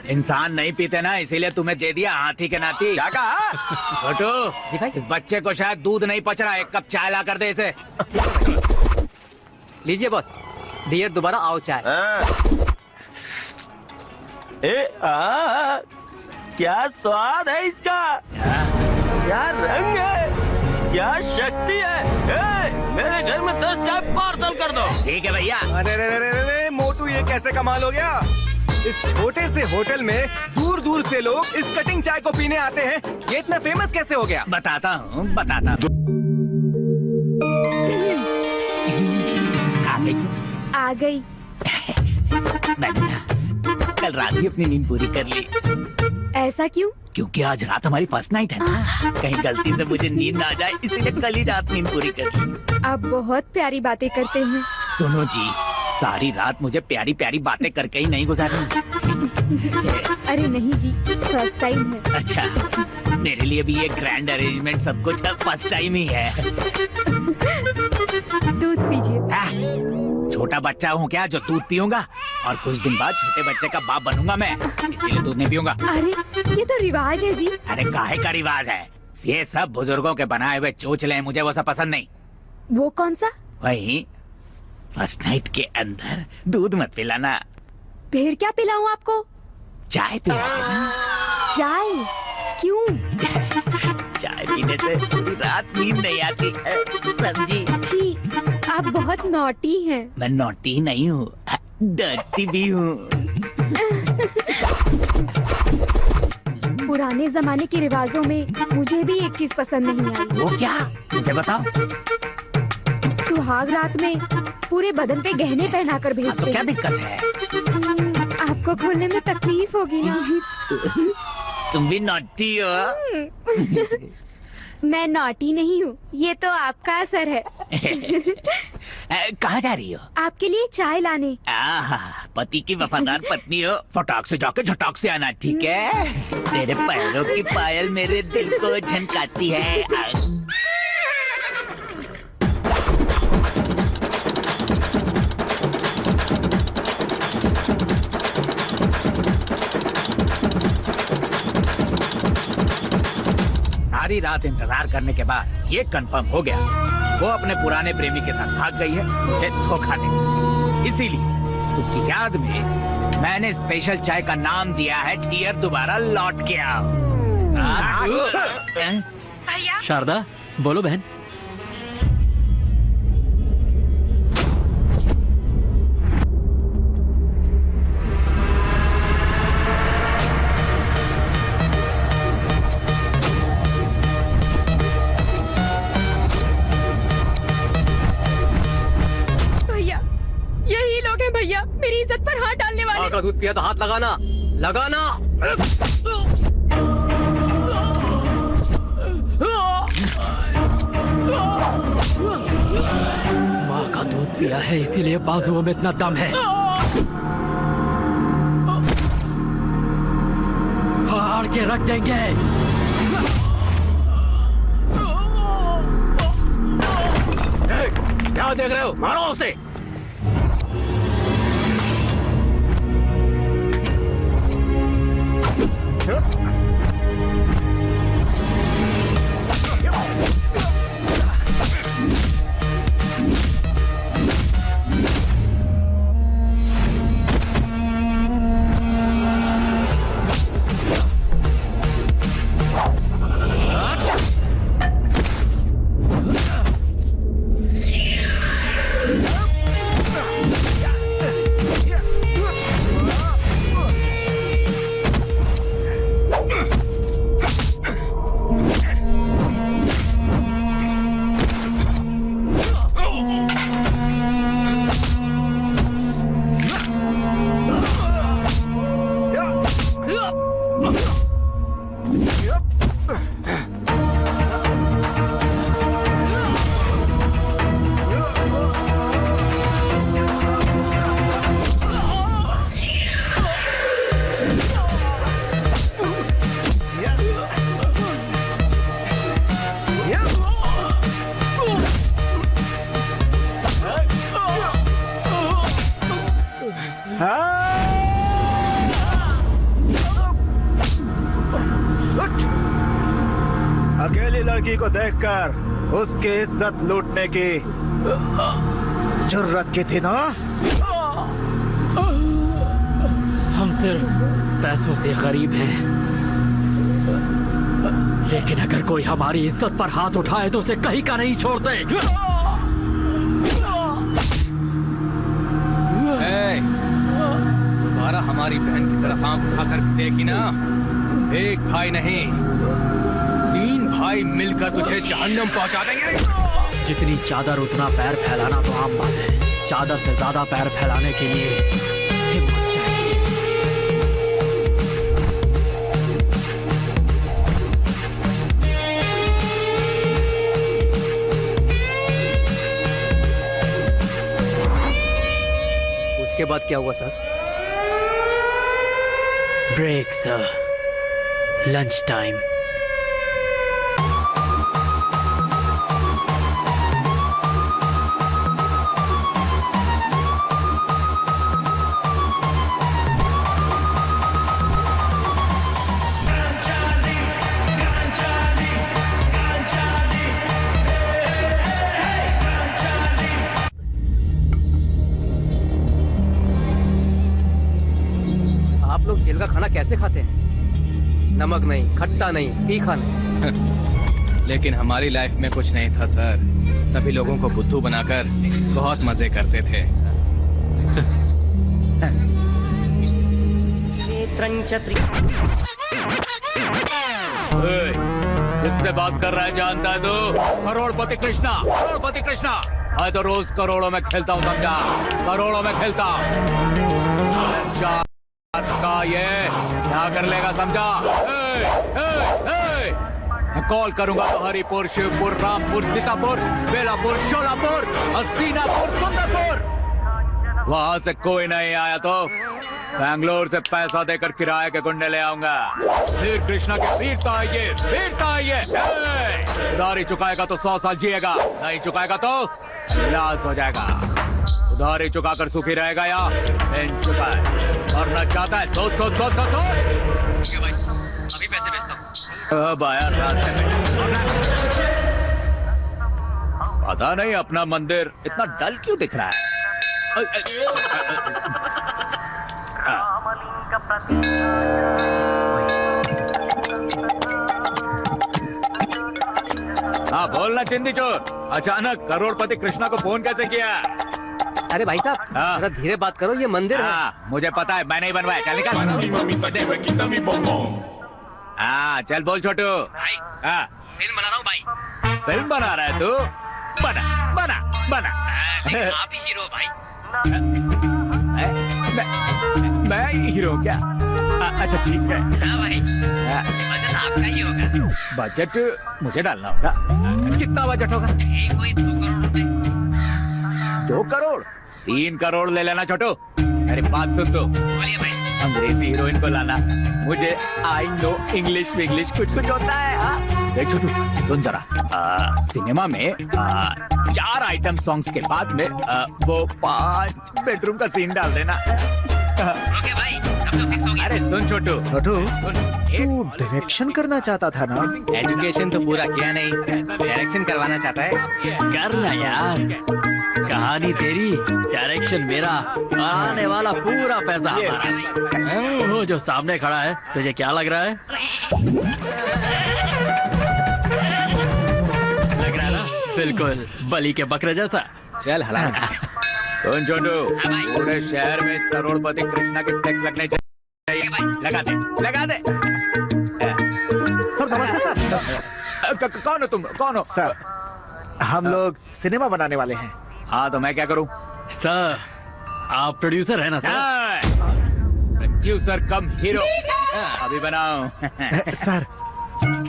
इंसान नहीं पीते ना, इसीलिए तुम्हें दे दिया हाथी के नाती। क्या कहा? छोटू, इस बच्चे को शायद दूध नहीं पच रहा, एक कप चाय ला कर दे इसे। लीजिए बॉस, डियर दोबारा आओ चाय। क्या स्वाद है इसका, क्या रंग है, क्या शक्ति है। मेरे घर में 10 चाय पार्सल कर दो। ठीक है भैया। अरे मोटू, ये कैसे कमाल हो गया? इस छोटे से होटल में दूर दूर से लोग इस कटिंग चाय को पीने आते हैं, ये इतना फेमस कैसे हो गया? बताता हूँ, बताता हूँ। आ गई। मैंने ना कल रात ही अपनी नींद पूरी कर ली। ऐसा क्यों? क्योंकि आज रात हमारी फर्स्ट नाइट है ना। कहीं गलती से मुझे नींद ना आ जाए, इसीलिए कल ही रात नींद पूरी कर ली। आप बहुत प्यारी बातें करते हैं। सुनो जी, सारी रात मुझे प्यारी प्यारी बातें करके ही नहीं गुजारनी। अरे नहीं जी, फर्स्ट टाइम है। अच्छा, मेरे लिए भी ये ग्रैंड अरेंजमेंट सब कुछ फर्स्ट टाइम ही है। दूध पीजिए। छोटा बच्चा हूँ क्या जो दूध पीऊंगा? और कुछ दिन बाद छोटे बच्चे का बाप बनूंगा मैं, इसीलिए दूध नहीं पीऊंगा। अरे ये तो रिवाज है जी। अरे काहे का रिवाज है? ये सब बुजुर्गों के बनाए हुए चोचले हैं, मुझे वो सब पसंद नहीं। वो कौन सा? वही फर्स्ट नाइट के अंदर दूध मत पिलाना। फिर क्या पिलाऊं आपको? चाय पिला देना। चाय? क्यों? चाय पीने से पूरी रात नींद नहीं आती, समझी? छी, आप बहुत नॉटी हैं। मैं नॉटी नहीं हूँ, डर्टी भी हूँ। पुराने जमाने के रिवाजों में मुझे भी एक चीज पसंद नहीं आई। वो क्या? मुझे बताओ। सुहाग रात में पूरे बदन पे गहने पहना कर भेजते तो क्या दिक्कत है? आपको खोलने में तकलीफ होगी ना। तुम भी नॉटी हो। मैं नॉटी नहीं हूँ, ये तो आपका असर है। कहाँ जा रही हो? आपके लिए चाय लाने। पति की वफादार पत्नी हो, फटाक से जाके झटाक से आना, ठीक है? तेरे पैरों की पायल मेरे दिल को झनकाती है। सारी रात इंतजार करने के बाद ये कंफर्म हो गया, वो अपने पुराने प्रेमी के साथ भाग गई है मुझे धोखा देने। इसीलिए उसकी याद में मैंने स्पेशल चाय का नाम दिया है डियर दोबारा लौट के आओ। भैया। शारदा, बोलो बहन। यही लोग हैं भैया, मेरी इज्जत पर हाथ डालने वाले। माँ का दूध पिया तो हाथ लगाना, लगाना। माँ का पिया है इसीलिए बाजुओं में इतना दम है। फाड़ के रख देंगे। क्या देख रहे हो? मारो उसे। अकेली लड़की को देखकर उसकी इज्जत लूटने की जुर्रत की थी ना? हम सिर्फ पैसों से गरीब हैं, लेकिन अगर कोई हमारी इज्जत पर हाथ उठाए तो उसे कहीं का नहीं छोड़ते। दोबारा हमारी बहन की तरफ आंख उठाकर देखी ना, एक भाई नहीं 3 भाई मिलकर तुझे जहन्नम पहुंचा देंगे। जितनी चादर उतना पैर फैलाना तो आम बात है, चादर से ज्यादा पैर फैलाने के लिए हिम्मत चाहिए। उसके बाद क्या हुआ sir? Break sir, lunch time. आप लोग जेल का खाना कैसे खाते हैं? नमक नहीं, खट्टा नहीं, तीखा नहीं। लेकिन हमारी लाइफ में कुछ नहीं था सर। सभी लोगों को बुद्धू बनाकर बहुत मजे करते थे। किससे बात कर रहा है जानता है तू? करोड़पति कृष्णा, करोड़पति कृष्णा। मैं तो रोज करोड़ों में खेलता हूँ, समझा? करोड़ों में खेलता हूँ। का ये क्या कर लेगा, समझा? मैं कॉल करूंगा तो हरिपुर, शिवपुर, रामपुर, सीतापुर, बेलापुर, शोलापुर, हसीनापुर, सुंदरपुर। वहां से कोई नहीं आया तो बैंगलोर से पैसा देकर किराए के गुंडे ले आऊंगा। फिर कृष्णा के पीटता आइए, पीटता आइए। उधारी चुकाएगा तो 100 साल जिएगा, नहीं चुकाएगा तो लाश हो जाएगा। उधारी चुकाकर सुखी रहेगा या इन चुकाए मरना चाहता है? सोच सोच सोच सोच। ठीक है भाई, अभी पैसे भेजता हूँ। अब आया रास्ते में। पता नहीं अपना मंदिर इतना डल क्यों दिख रहा है। हाँ बोलना चिंदी चोर, अचानक करोड़पति कृष्णा को फोन कैसे किया? अरे भाई साहब, थोड़ा धीरे बात करो, ये मंदिर है। मुझे पता है, मैंने ही बनवाया। चल निकल। हाँ चल बोल छोटू। भाई, फिल्म बना रहा हूँ भाई। फिल्म बना रहा है तू? बना बना बना। लेकिन आप ही हीरो भाई। मैं हीरो क्या? अच्छा ठीक है। हाँ भाई, बजट आपका ही होगा। बजट मुझे डालना होगा। कितना बजट होगा? कोई 2 करोड़ रुपए। 2 करोड़ 3 करोड़ ले लेना छोटू। अरे बात सुन तो, बोलिए भाई। अंग्रेजी हीरोइन को लाना, मुझे आई नो इंग्लिश विंग्लिश कुछ कुछ होता है। हाँ देख छोटू, सुन जरा, सिनेमा में 4 आइटम सॉन्ग्स के बाद में वो 5 बेडरूम का सीन डाल देना। ओके भाई, सब तो फिक्स हो गया। अरे सुन छोटू, तू डायरेक्शन करना चाहता था ना? एजुकेशन तो पूरा किया नहीं, डायरेक्शन करवाना चाहता है। करना यार, कहानी तेरी, डायरेक्शन मेरा, आने वाला पूरा पैसा हमारा। वो जो सामने खड़ा है, तुझे क्या लग रहा है? लग रहा है ना, बिल्कुल बलि के बकरे जैसा। चल हला। सुन छोटू, पूरे शहर में इस करोड़पति कृष्णा के टैक्स लगने चाहिए। लगा दे, लगा दे। सर नमस्ते सर। कौन हो तुम, कौन हो? सर हम लोग सिनेमा बनाने वाले हैं। हाँ तो मैं क्या करूँ? सर आप प्रोड्यूसर है ना सर? प्रोड्यूसर कम हीरो। अभी बनाओ। सर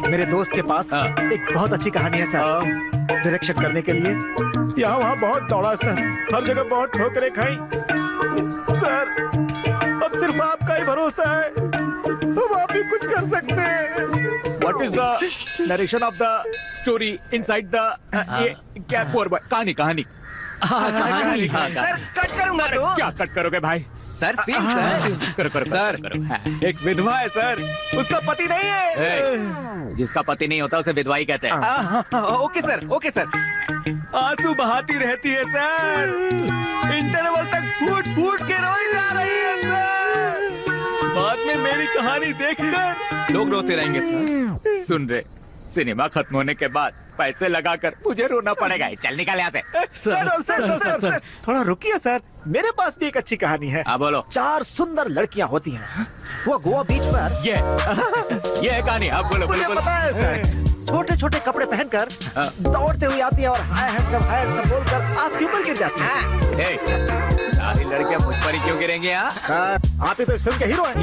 मेरे दोस्त के पास एक बहुत अच्छी कहानी है सर। डायरेक्शन करने के लिए यहाँ वहाँ बहुत दौड़ा सर, हर जगह बहुत ठोकरें खाई। सर अब सिर्फ आपका ही भरोसा है, अब आप ही कुछ कर सकते हैं। What is the narration of the story inside the ये क्या कहानी कहानी सर कट करूंगा तो क्या कट करोगे भाई? सर सीन सर करो सर। एक विधवा है सर, उसका पति नहीं है। जिसका पति नहीं होता उसे विधवा ही कहते हैं। Okay sir, okay sir. आंसू बहाती रहती है सर, इंटरवल तक फूट फूट के रोई जा रही है सर। बाद में मेरी कहानी देखकर लोग रोते रहेंगे सर। सुन रहे, सिनेमा खत्म होने के बाद पैसे लगाकर मुझे रोना पड़ेगा। चल निकल यहाँ से। सर थोड़ा रुकिए सर, मेरे पास भी एक अच्छी कहानी है। हाँ बोलो। 4 सुंदर लड़कियां होती हैं, वो गोवा बीच पर। ये है कहानी। आप बोलो। मुझे पता है सर। छोटे छोटे कपड़े पहनकर दौड़ते हुए आती है और हाय हैंडसम बोलकर आपके ऊपर गिर जाती है। सारी लड़कियां मुझ पर ही क्यों गिरेंगी? सर आप ही तो इस फिल्म के हीरो हैं।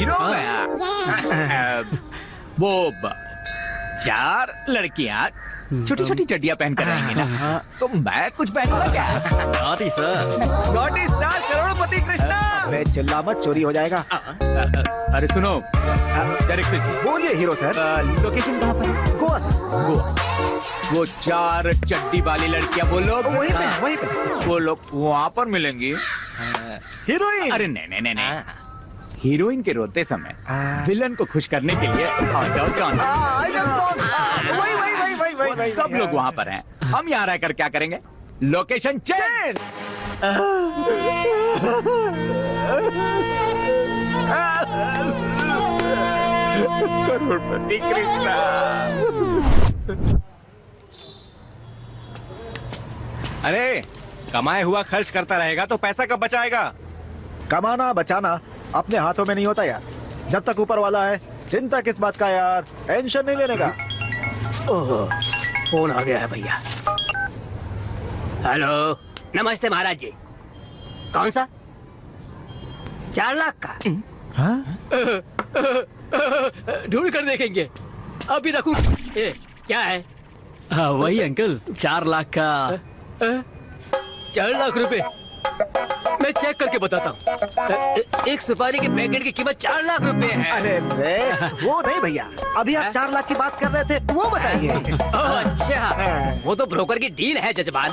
वो 4 लड़कियां छोटी छोटी चड्डियां पहनकर रहेंगी ना, तो मैं कुछ पहनूंगा क्या? नॉटी सर, नॉटी स्टार करोड़पति कृष्णा। मैं चिल्ला मत, चोरी हो जाएगा। अरे सुनो, बोलिए हीरो सर। लोकेशन कहाँ पर है? गोवा सर। गोवा। वो 4 चड्डी वाली लड़कियां बोलो, वहीं पे वो लोग वहाँ पर मिलेंगी। हीरोइन? अरे नहीं, हीरोइन के रोते समय विलन को खुश करने के लिए वही सब लोग वहाँ पर हैं। हम यहाँ रहकर क्या करेंगे? Location change. करोड़पति कृष्णा। अरे कमाए हुआ खर्च करता रहेगा तो पैसा कब बचाएगा? कमाना बचाना अपने हाथों में नहीं होता यार। जब तक ऊपर वाला है, चिंता किस बात का यार, टेंशन नहीं लेने का। ओह, फोन आ गया है भैया। हेलो, नमस्ते महाराज जी। कौन सा? 4 लाख का? ढूंढ कर देखेंगे, अभी रखूं। क्या है? हाँ वही अंकल, 4 लाख का। 4 लाख रुपए? मैं चेक करके बताता हूँ। एक सुपारी के पैकेट की कीमत 4 लाख रुपए है। अरे वो नहीं भैया, अभी आप 4 लाख की बात कर रहे थे, वो बताइए। अच्छा, वो तो ब्रोकर की डील है जजमान।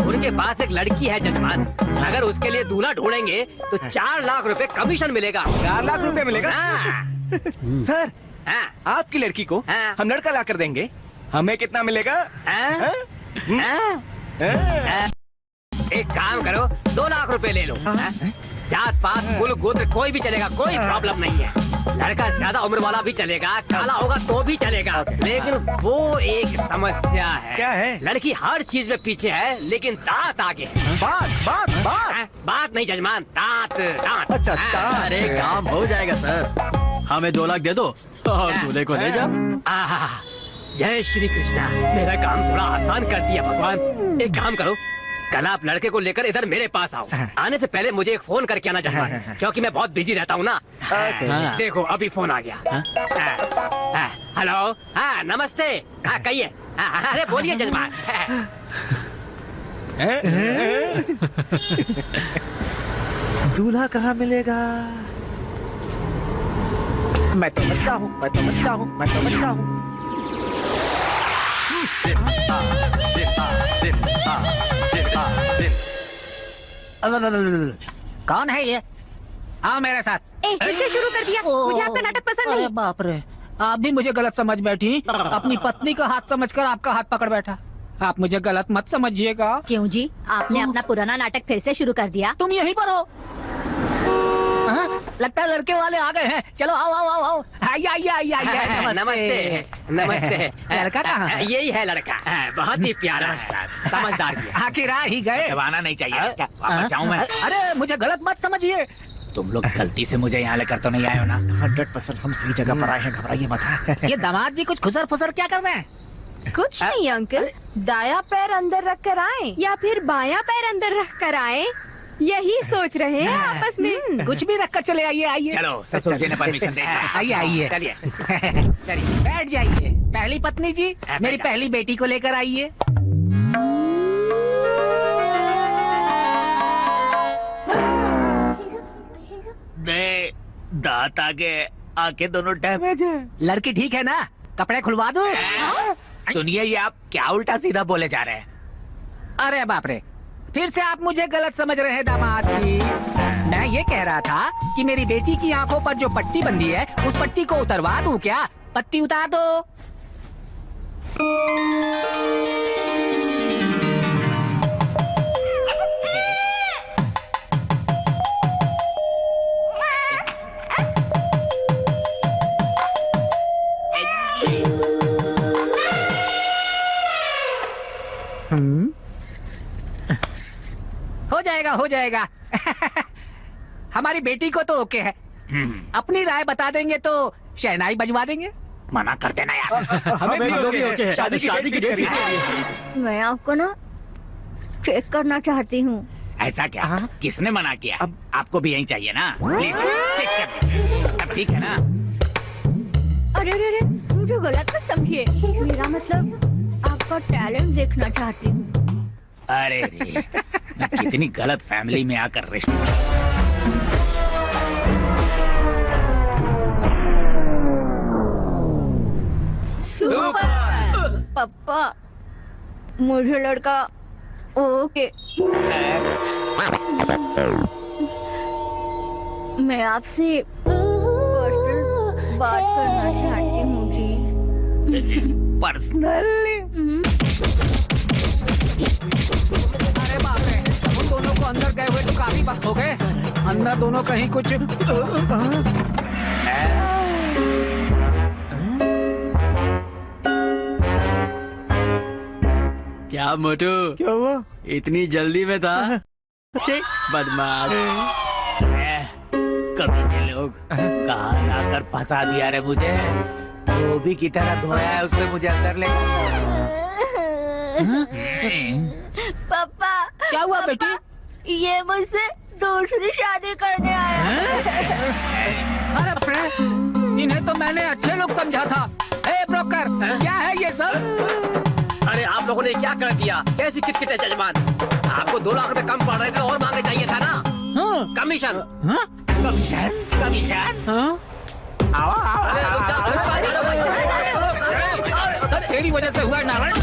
उनके पास एक लड़की है जजमान, अगर उसके लिए दूल्हा ढूंढेंगे तो 4 लाख रुपए कमीशन मिलेगा। 4 लाख रुपए मिलेगा? सर आपकी लड़की को हम लड़का ला कर देंगे, हमें कितना मिलेगा? एक काम करो, 2 लाख रुपए ले लो। जात पात कुल गोत्र कोई भी चलेगा, कोई प्रॉब्लम नहीं है। लड़का ज्यादा उम्र वाला भी चलेगा, काला होगा तो भी चलेगा। लेकिन वो एक समस्या है। क्या है? लड़की हर चीज में पीछे है लेकिन दांत आगे है। बात नहीं जजमान, दांत। अच्छा, अरे काम हो जाएगा सर, हमें 2 लाख दे दो और दूल्हे को ले जाओ। जय श्री कृष्णा, मेरा काम थोड़ा आसान कर दिया भगवान। एक काम करो, कल आप लड़के को लेकर इधर मेरे पास आओ। आने से पहले मुझे एक फोन करके आना जजमान, क्योंकि मैं बहुत बिजी रहता हूँ ना। देखो अभी फोन आ गया। हेलो, हाँ नमस्ते। हाँ कहिए। अरे बोलिए जजमान। दूल्हा कहाँ मिलेगा? मैं तो बच्चा हूँ, मैं तो बच्चा हूँ, मैं तो बच्चा हूँ। कौन है ये? आओ मेरे साथ। फिर से शुरू कर दिया। मुझे आपका नाटक पसंद नहीं। बाप रे, आप भी मुझे गलत समझ बैठी। अपनी पत्नी का हाथ समझकर आपका हाथ पकड़ बैठा। आप मुझे गलत मत समझिएगा। क्यों जी? आपने अपना पुराना नाटक फिर से शुरू कर दिया। तुम यहीं पर हो? लगता है लड़के वाले आ गए हैं। चलो आओ आओ आओ आओ। आइए आइए आइए आइए। नमस्ते नमस्ते। लड़का कहाँ है? यही है लड़का। बहुत ही प्यारा, समझदार भी है। आखिर आ ही गए। दबाना नहीं चाहिए क्या? वापस जाऊं मैं? अरे मुझे गलत मत समझिए। तुम लोग गलती से मुझे यहाँ लेकर तो नहीं आए हो ना? 100% हम सही जगह पर आए हैं, घबराइए मत। ये दामाद जी कुछ खुसर फुसर क्या कर रहे हैं? कुछ नहीं अंकल, दाया पैर अंदर रख कर आए या फिर बाया पैर अंदर रख कर आए, यही सोच रहे हैं आपस में। कुछ भी रख कर चले आइए। आइए चलो, ससुर जी ने परमिशन दे दी। आइए आइए। चलिए चलिए बैठ जाइए। पहली पत्नी जी, मेरी पहली बेटी को लेकर आइए। दांत आगे दोनों डैमेज है। लड़की ठीक है ना? कपड़े खुलवा दो। सुनिए, ये आप क्या उल्टा सीधा बोले जा रहे हैं? अरे बाप रे, फिर से आप मुझे गलत समझ रहे हैं दामाद जी। मैं ये कह रहा था कि मेरी बेटी की आंखों पर जो पट्टी बंधी है, उस पट्टी को उतरवा दूं क्या? पट्टी उतार दो। हो जाएगा हमारी बेटी को तो ओके है। अपनी राय बता देंगे तो शहनाई बजवा देंगे। मना कर देना यार। हमें भी ओके है। शादी की डेट मैं आपको ना चेक करना चाहती हूँ। ऐसा क्या? किसने मना किया? अब आपको भी यही चाहिए ना? लीजिए, चेक कर लीजिए। सब ठीक है ना? अरे अरे अरे, मुझे गलत मत समझिए। मेरा मतलब आपका टैलेंट देखना चाहती हूँ। अरे रे, मैं कितनी गलत फैमिली में आकर रिश्ता। सुपर पापा, मुझे लड़का ओके। मैं आपसे पर्सनल बात करना चाहती हूँ जी। पर्सनल? अरे बाप रे, उन दोनों को अंदर गए हुए तो काफी वक्त हो गए। अंदर दोनों कहीं कुछ क्या मोटू? क्या हुआ? इतनी जल्दी में था? बदमाश। कभी के लोग कहाँ लाकर फंसा दिया रे मुझे। धोबी की तरह धोया है उसने मुझे अंदर ले। पापा क्या हुआ बेटी? ये मुझसे दूसरी शादी करने आया है। अरे इन्हें तो मैंने अच्छे लोग समझा था। ए ब्रोकर, क्या है ये सब? अरे आप लोगों ने क्या कर दिया? कैसी किटकिट है जजमान? आपको 2 लाख रुपए कम पड़ रहे थे और मांगे चाहिए था ना? कमीशन। कमीशन? कमीशन? तेरी वजह से हुआ नारायण।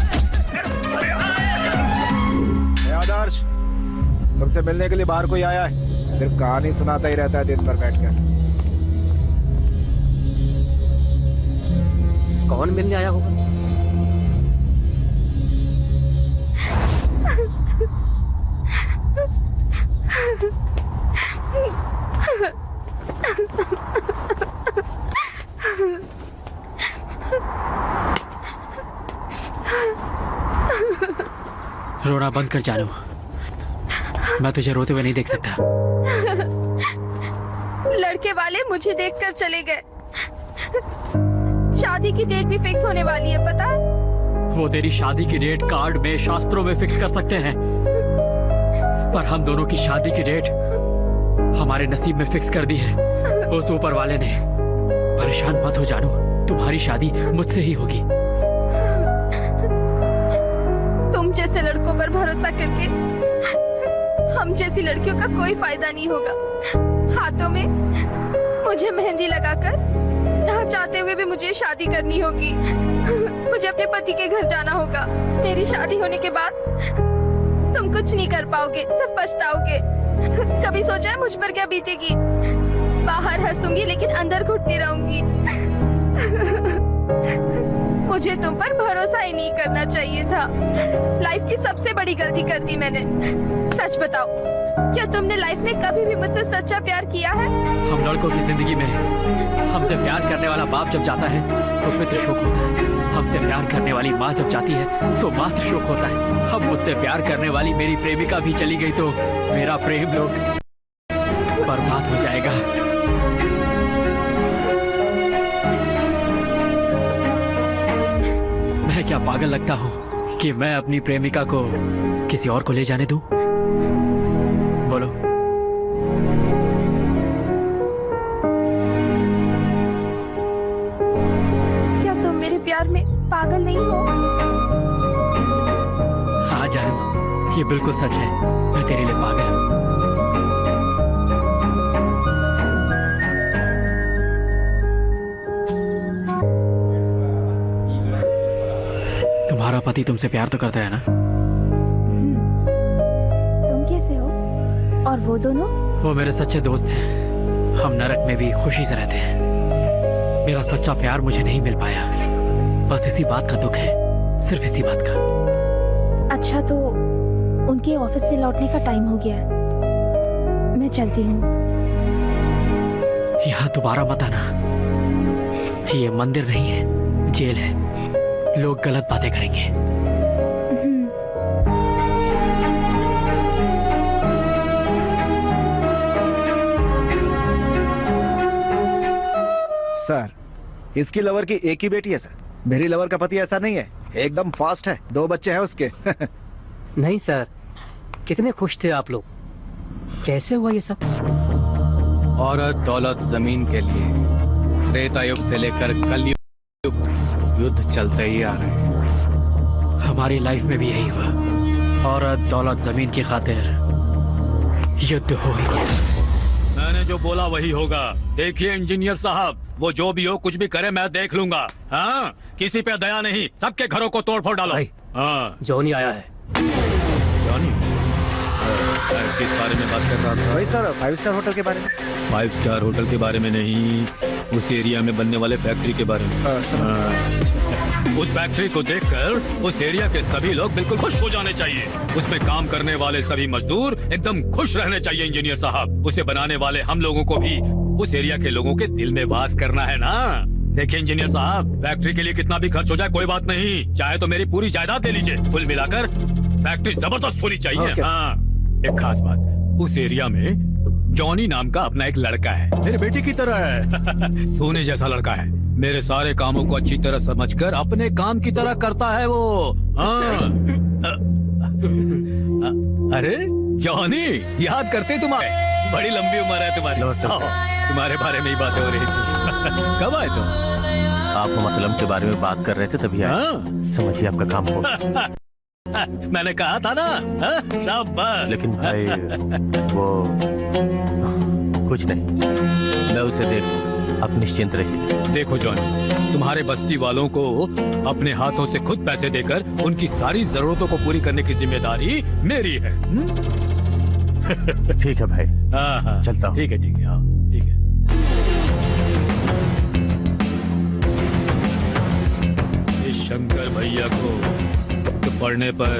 आदर्श, तुमसे मिलने के लिए बाहर कोई आया है? सिर्फ कहानी सुनाता ही रहता है दिन भर बैठकर। कौन मिलने आया होगा? रोना बंद कर जानू, मैं तुझे रोते हुए नहीं देख सकता। लड़के वाले मुझे देखकर चले गए। शादी की डेट भी फिक्स होने वाली है, पता है? वो तेरी शादी की डेट कार्ड में, शास्त्रों में फिक्स कर सकते हैं, पर हम दोनों की शादी की डेट हमारे नसीब में फिक्स कर दी है उस ऊपर वाले ने। परेशान मत हो जानू, तुम्हारी शादी मुझसे ही होगी। तुम जैसे जैसे लड़कों पर भरोसा करके हम जैसी लड़कियों का कोई फायदा नहीं होगा। हाथों में मुझे मेहंदी लगाकर ना चाहते हुए भी मुझे शादी करनी होगी। मुझे अपने पति के घर जाना होगा। मेरी शादी होने के बाद तुम कुछ नहीं कर पाओगे, सब पछताओगे। कभी सोचा है मुझ पर क्या बीतेगी? बाहर हंसूंगी लेकिन अंदर घुटती रहूंगी। मुझे तुम पर भरोसा ही नहीं करना चाहिए था। लाइफ की सबसे बड़ी गलती कर दी मैंने। सच बताओ, क्या तुमने लाइफ में कभी भी मुझसे सच्चा प्यार किया है? हम लड़कों की जिंदगी में हमसे प्यार करने वाला बाप जब जाता है तो पितृ शोक होता है। हमसे प्यार करने वाली माँ जब जाती है तो मातृ शोक होता है। अब मुझसे प्यार करने वाली मेरी प्रेमिका भी चली गई तो मेरा प्रेम लोग बर्बाद हो जाएगा। मैं क्या पागल लगता हूँ कि मैं अपनी प्रेमिका को किसी और को ले जाने दूं? बोलो। क्या तुम मेरे प्यार में पागल नहीं हो? हाँ जानू, ये बिल्कुल सच है। मैं तेरे लिए पागल हूँ। तुम्हारा पति तुमसे प्यार तो करता है ना? तुम कैसे हो? और वो दोनों? वो मेरे सच्चे दोस्त हैं। हम नरक में भी खुशी से रहते हैं। मेरा सच्चा प्यार मुझे नहीं मिल पाया, बस इसी बात का दुख है, सिर्फ इसी बात का। अच्छा, तो उनके ऑफिस से लौटने का टाइम हो गया है। मैं चलती हूँ। यहाँ दोबारा मत आना। ये मंदिर नहीं है, जेल है। लोग गलत बातें करेंगे। सर, इसकी लवर की एक ही बेटी है सर। मेरी लवर का पति ऐसा नहीं है, एकदम फास्ट है। 2 बच्चे हैं उसके। नहीं सर, कितने खुश थे आप लोग। कैसे हुआ ये सब? औरत दौलत जमीन के लिए त्रेता युग से लेकर कलयुग युद्ध चलते ही आ रहे हैं। हमारी लाइफ में भी यही हुआ। औरत दौलत जमीन की खातिर युद्ध हो ही गया। मैंने जो बोला वही होगा। देखिए इंजीनियर साहब, वो जो भी हो कुछ भी करे मैं देख लूंगा। हाँ, किसी पे दया नहीं, सबके घरों को तोड़ फोड़ डालो। हाँ, जॉनी आया है। जॉनी किस बारे में बात कर रहा था? वही सर, 5 स्टार होटल के बारे में। 5 स्टार होटल के बारे में नहीं, उस एरिया में बनने वाले फैक्ट्री के बारे में। उस फैक्ट्री को देखकर उस एरिया के सभी लोग बिल्कुल खुश हो जाने चाहिए। उसमें काम करने वाले सभी मजदूर एकदम खुश रहने चाहिए इंजीनियर साहब। उसे बनाने वाले हम लोगों को भी उस एरिया के लोगों के दिल में वास करना है ना। देखिए इंजीनियर साहब, फैक्ट्री के लिए कितना भी खर्च हो जाए कोई बात नहीं, चाहे तो मेरी पूरी जायदाद दे लीजिए। कुल मिलाकर फैक्ट्री जबरदस्त होनी चाहिए। हाँ, एक खास बात, उस एरिया में जॉनी नाम का अपना एक लड़का है, मेरे बेटे की तरह है। सोने जैसा लड़का है। मेरे सारे कामों को अच्छी तरह समझकर अपने काम की तरह करता है वो। हाँ। अरे जॉनी, याद करते तुम्हारे, बड़ी लंबी उम्र है तुम्हारी। तुम्हारे बारे में ही बातें हो रही थी। कब आए तुम? आप मसलम के बारे में बात कर रहे थे तभी आए। समझिए आपका काम हो। मैंने कहा था ना। शाबाश। लेकिन भाई वो कुछ नहीं, मैं उसे देख लूं। आप निश्चिंत रहिए। देखो जॉनी, तुम्हारे बस्ती वालों को अपने हाथों से खुद पैसे देकर उनकी सारी जरूरतों को पूरी करने की जिम्मेदारी मेरी है। ठीक है भाई। हाँ, चलता हूँ। ठीक है, ठीक है, हाँ, ठीक है। इस शंकर भैया को तो पढ़ने पर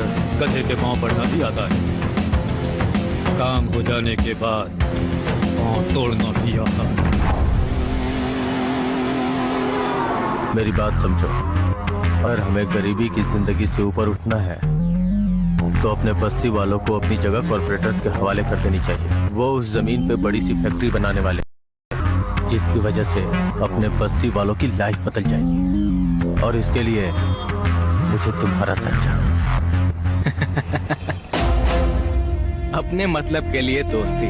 गधे के पांव पड़ना भी आता है। काम हो जाने के बाद पांव तोड़ना भी आता है। मेरी बात समझो, अगर हमें गरीबी की जिंदगी से ऊपर उठना है तो अपने बस्ती वालों को अपनी जगह कॉर्पोरेटर्स के हवाले कर देनी चाहिए। वो उस जमीन पे बड़ी सी फैक्ट्री बनाने वाले, जिसकी वजह से अपने बस्ती वालों की लाइफ बदल जाएगी। और इसके लिए मुझे तुम्हारा साथ चाहिए। अपने मतलब के लिए दोस्ती,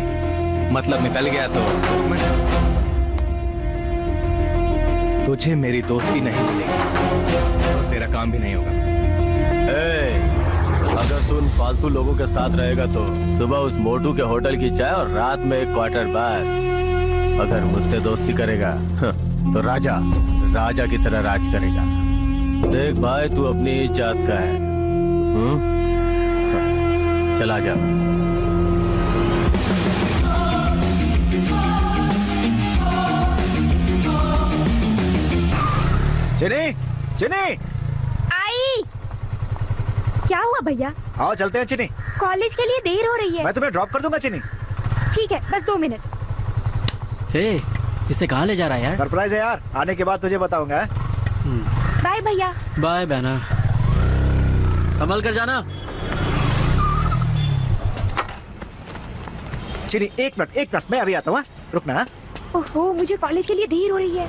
मतलब निकल गया तो दुश्मन। तुझे मेरी दोस्ती नहीं मिलेगी और तेरा काम भी नहीं होगा। अगर तू उन फालतू लोगों के साथ रहेगा तो सुबह उस मोटू के होटल की चाय और रात में एक क्वार्टर बस। अगर मुझसे दोस्ती करेगा तो राजा की तरह राज करेगा। देख भाई, तू अपनी ही जात का है। चला जा। चिनी आई। क्या हुआ भैया? आओ चलते हैं चिनी। कॉलेज के लिए देर हो रही है। मैं तुम्हें ड्रॉप कर दूंगा चिनी। ठीक है, बस 2 मिनट। हे, इसे कहाँ ले जा रहा है यार? सरप्राइज है यार, आने के बाद तुझे बताऊंगा। बाय भैया। बाय बहना, संभल कर जाना। चिनी एक मिनट मैं अभी आता हूँ। रुकना। ओहो, मुझे कॉलेज के लिए देर हो रही है।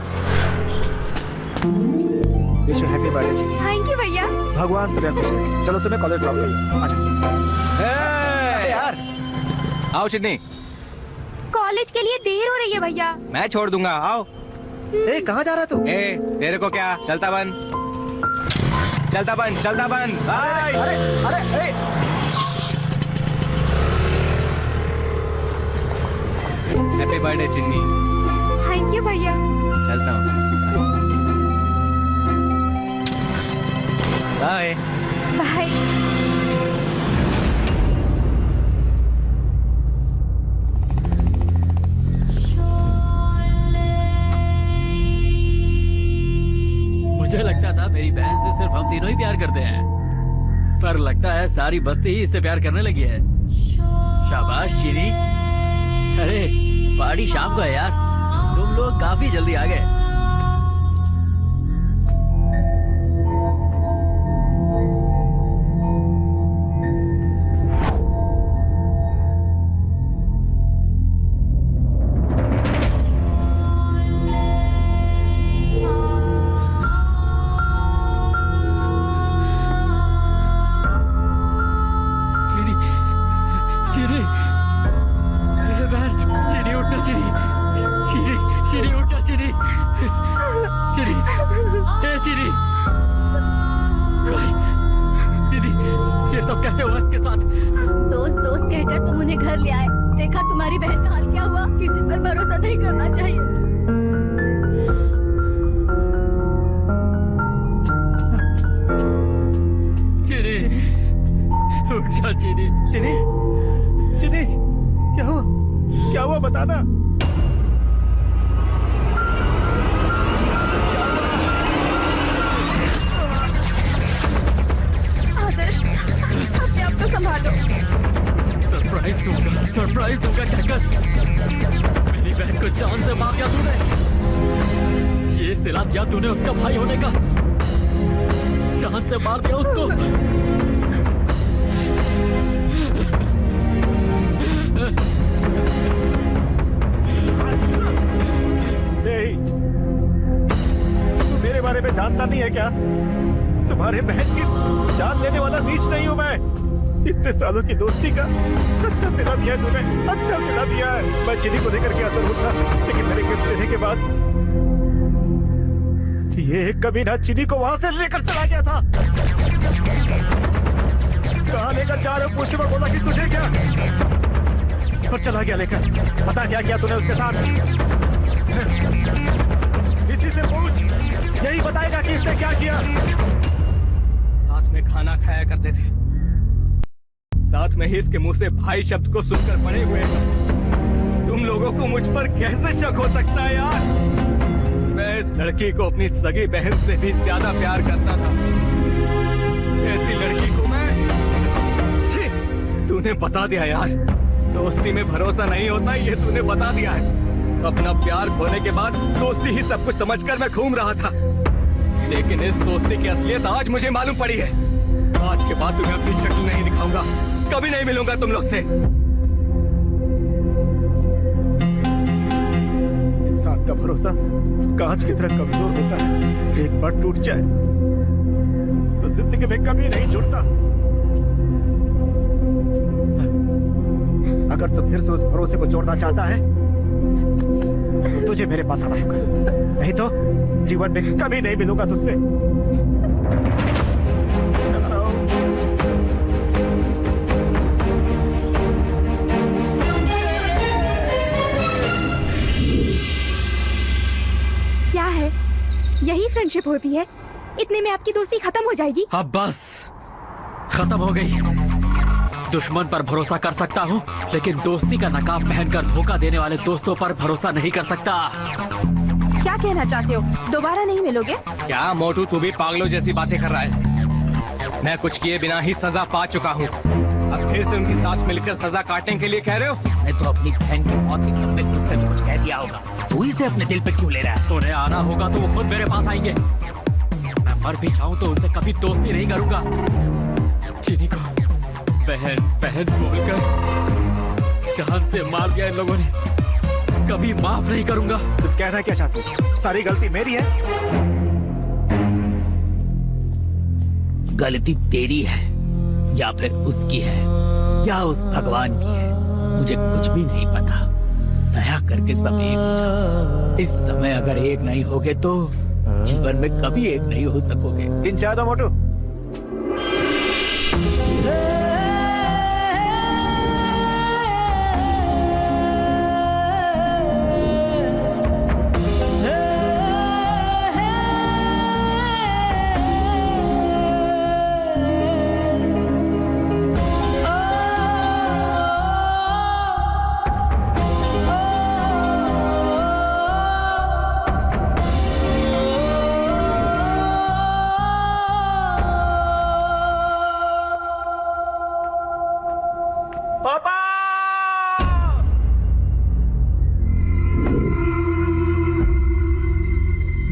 विश यू हैप्पी बर्थडे चिनी। थैंक यू भैया। भगवान तुम्हें खुश रखे। चलो तुम्हें कॉलेज ड्रॉप कर दूँ। आजा। यार आओ चिनी। कॉलेज के लिए देर हो रही है भैया। मैं छोड़ दूंगा, आओ। कहाँ जा रहा तू? तेरे को क्या? चलता बन। अरे happy birthday Chinni. Thank you भैया। चलता हूँ। Bye bye. मुझे लगता था मेरी बहन से सिर्फ हम तीनों ही प्यार करते हैं, पर लगता है सारी बस्ती ही इससे प्यार करने लगी है। शाबाश चीनी। अरे पार्टी शाम को है यार, तुम लोग काफी जल्दी आ गए। की दोस्ती का अच्छा सिला दिया है तूने, अच्छा सिला दिया है। मैं चिनी को लेकर के असर होता, लेकिन मेरे गिफ्ट देने के बाद ये कमीना चिनी को वहां से लेकर चला गया था। कहाँ लेकर जा रहे हो? पूछते वक्त बोला कि तुझे क्या, और चला गया लेकर। पता क्या किया तूने उसके साथ? इसी से पूछ, यही बताएगा कि इसने क्या किया। साथ में खाना खाया करते थे, साथ में ही इसके मुंह से भाई शब्द को सुनकर पड़े हुए। तुम लोगों को मुझ पर कैसे शक हो सकता है यार? मैं इस लड़की को अपनी सगी बहन से भी ज्यादा प्यार करता था। ऐसी लड़की को मैं तूने बता दिया यार। दोस्ती में भरोसा नहीं होता, ये तूने बता दिया है। अपना प्यार खोने के बाद दोस्ती ही सब कुछ समझकर मैं घूम रहा था, लेकिन इस दोस्ती की असलियत आज मुझे मालूम पड़ी है। आज के बाद तुम्हें अपनी शक्ल नहीं दिखाऊंगा, कभी नहीं मिलूंगा तुम लोग से। इंसान का भरोसा कांच की तरह कमजोर होता है, एक बार टूट जाए तो जिंदगी में कभी नहीं जुड़ता। अगर तू फिर से उस भरोसे को जोड़ना चाहता है तो तुझे मेरे पास आना होगा, नहीं तो जीवन में कभी नहीं मिलूंगा तुझसे। फ्रेंडशिप होती है, इतने में आपकी दोस्ती खत्म हो जाएगी। अब बस खत्म हो गई। दुश्मन पर भरोसा कर सकता हूँ, लेकिन दोस्ती का नकाब पहनकर धोखा देने वाले दोस्तों पर भरोसा नहीं कर सकता। क्या कहना चाहते हो? दोबारा नहीं मिलोगे? क्या मोटू, तू भी पागलों जैसी बातें कर रहा है? मैं कुछ किए बिना ही सजा पा चुका हूँ। अब फिर से उनके साथ मिलकर सजा काटने के लिए कह रहे हो? मैं तो अपनी बहन की मौत के गम में खुद से भी कुछ कह दिया होगा। तू इसे अपने दिल पे क्यों ले रहा है? उन्हें आना होगा तो वो खुद मेरे पास आएंगे। मैं मर भी जाऊं तो उनसे कभी दोस्ती नहीं करूंगा। चीनी को बहन बहन बोलकर जान से मार दिया इन लोगों ने, कभी माफ नहीं करूंगा। तुम कहना क्या चाहते हो? सारी गलती मेरी है? गलती तेरी है या फिर उसकी है या उस भगवान की है, मुझे कुछ भी नहीं पता। दया करके सब एक हो जाओ। इस समय अगर एक नहीं होगे तो जीवन में कभी एक नहीं हो सकोगे। इन चाह दो मोटू।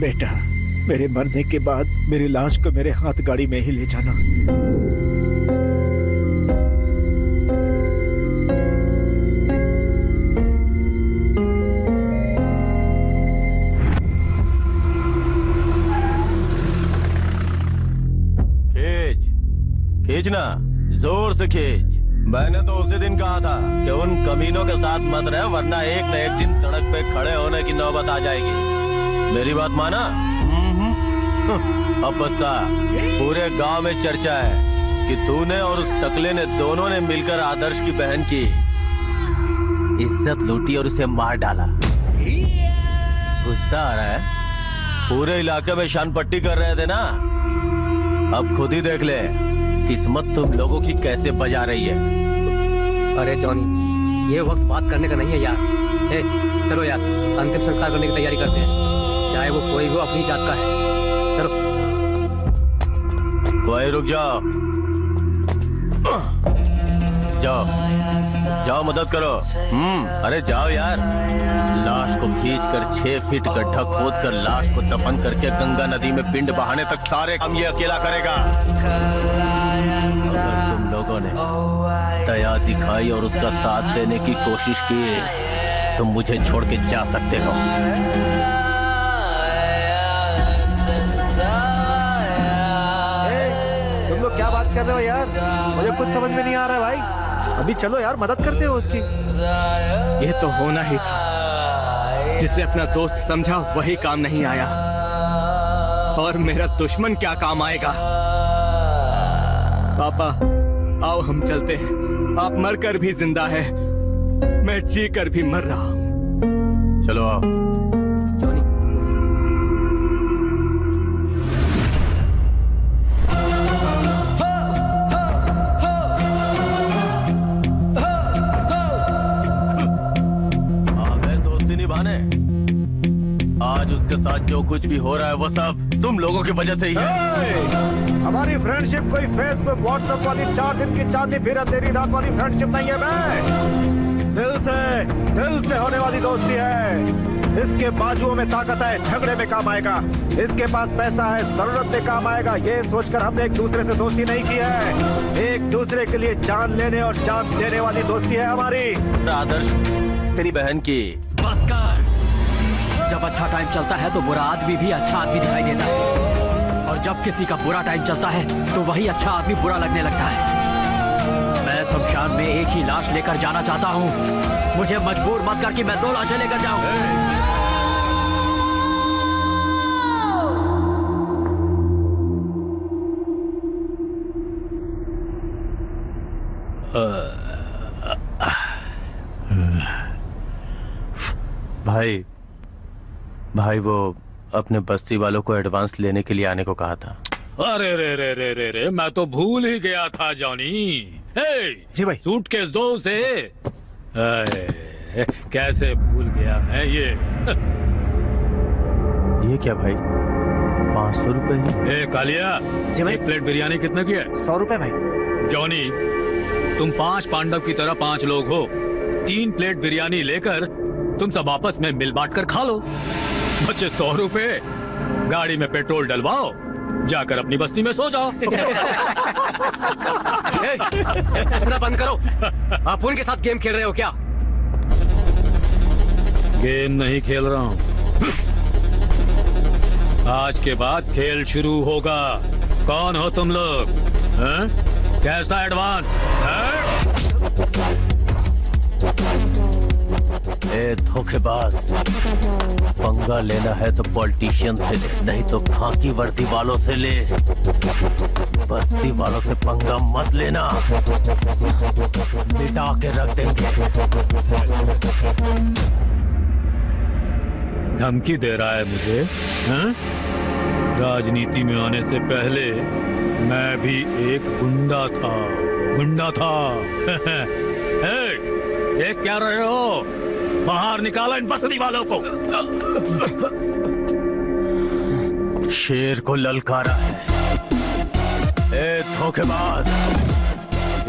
बेटा, मेरे मरने के बाद मेरी लाश को मेरे हाथ गाड़ी में ही ले जाना। खींचना, जोर से खींच। मैंने तो उसी दिन कहा था कि उन कमीनों के साथ मत रहे, वरना एक न एक दिन सड़क पे खड़े होने की नौबत आ जाएगी। मेरी बात माना? अब बता, पूरे गांव में चर्चा है कि तूने और उस टकले ने दोनों ने मिलकर आदर्श की बहन की इज्जत लूटी और उसे मार डाला। गुस्सा आ रहा है? पूरे इलाके में शान पट्टी कर रहे थे ना, अब खुद ही देख ले किस्मत तुम लोगों की कैसे बजा रही है। अरे जॉनी, ये वक्त बात करने का नहीं है यार। ए, चलो यार, अंतिम संस्कार करने की तैयारी करते हैं, चाहे वो कोई भी अपनी जात का है। चलो। कोई रुक जाओ, जाओ जाओ, मदद करो। अरे जाओ यार। लाश को खींचकर 6 फीट गड्ढा खोदकर लाश को दफन करके गंगा नदी में पिंड बहाने तक सारे काम ये अकेला करेगा। अगर तुम लोगों ने दया दिखाई और उसका साथ देने की कोशिश की तो मुझे छोड़ के जा सकते हो। तुम लोग क्या बात कर रहे हो यार? मुझे कुछ समझ में नहीं आ रहा है भाई। अभी चलो यार, मदद करते हो उसकी। ये तो होना ही था। जिसे अपना दोस्त समझा वही काम नहीं आया, और मेरा दुश्मन क्या काम आएगा। पापा आओ हम चलते हैं। आप मरकर भी जिंदा है, मैं जी कर भी मर रहा हूँ। चलो आओ। आज उसके साथ जो कुछ भी हो रहा है वो सब तुम लोगों की वजह से ही है। हमारी फ्रेंडशिप कोई फेसबुक व्हाट्सएप वाली 4 दिन की चांदनी फिर अंधेरी रात वाली फ्रेंडशिप नहीं है। मैं दिल से होने वाली दोस्ती है। इसके बाजुओं में ताकत है, झगड़े में काम आएगा। इसके पास पैसा है, जरूरत में काम आएगा। ये सोचकर हमने एक दूसरे से दोस्ती नहीं की है। एक दूसरे के लिए जान लेने और जान देने वाली दोस्ती है हमारी। आदर्श, तेरी बहन की बस कर। जब अच्छा टाइम चलता है तो बुरा आदमी भी अच्छा आदमी दिखाई देता है, और जब किसी का बुरा टाइम चलता है तो वही अच्छा आदमी बुरा लगने लगता है। मैं शमशान में एक ही लाश लेकर जाना चाहता हूँ। मुझे मजबूर मत कर कि मैं 2 लाशें लेकर जाऊँ। भाई वो अपने बस्ती वालों को एडवांस लेने के लिए आने को कहा था। अरे रे रे रे रे रे, मैं तो भूल ही गया था जॉनी। जी भाई। सूटकेस दो उसे। कैसे भूल गया मैं ये क्या भाई, 500 रुपए ही? कालिया जी भाई। एक प्लेट बिरयानी कितने की है? 100 रुपए भाई। जॉनी, तुम 5 पांडव की तरह 5 लोग हो। 3 प्लेट बिरयानी लेकर तुम सब आपस में मिल बांट कर खा लो। बचे 100 रुपए, गाड़ी में पेट्रोल डलवाओ, जाकर अपनी बस्ती में सो जाओ। ऐसा बंद करो। आप उनके साथ गेम खेल रहे हो क्या? गेम नहीं खेल रहा हूँ। आज के बाद खेल शुरू होगा। कौन हो तुम लोग? हैं? कैसा एडवांस? ए धोखेबाज, पंगा लेना है तो पॉलिटिशियन से ले, नहीं तो खाकी वर्दी वालों से ले। बस्ती वालों से पंगा मत लेना, मिटा के रख देंगे। धमकी दे रहा है मुझे? हैं? राजनीति में आने से पहले मैं भी एक गुंडा था। देख क्या रहे हो? बाहर निकालो इन बस्ती वालों को। शेर को ललकारा है। ए धोखेबाज,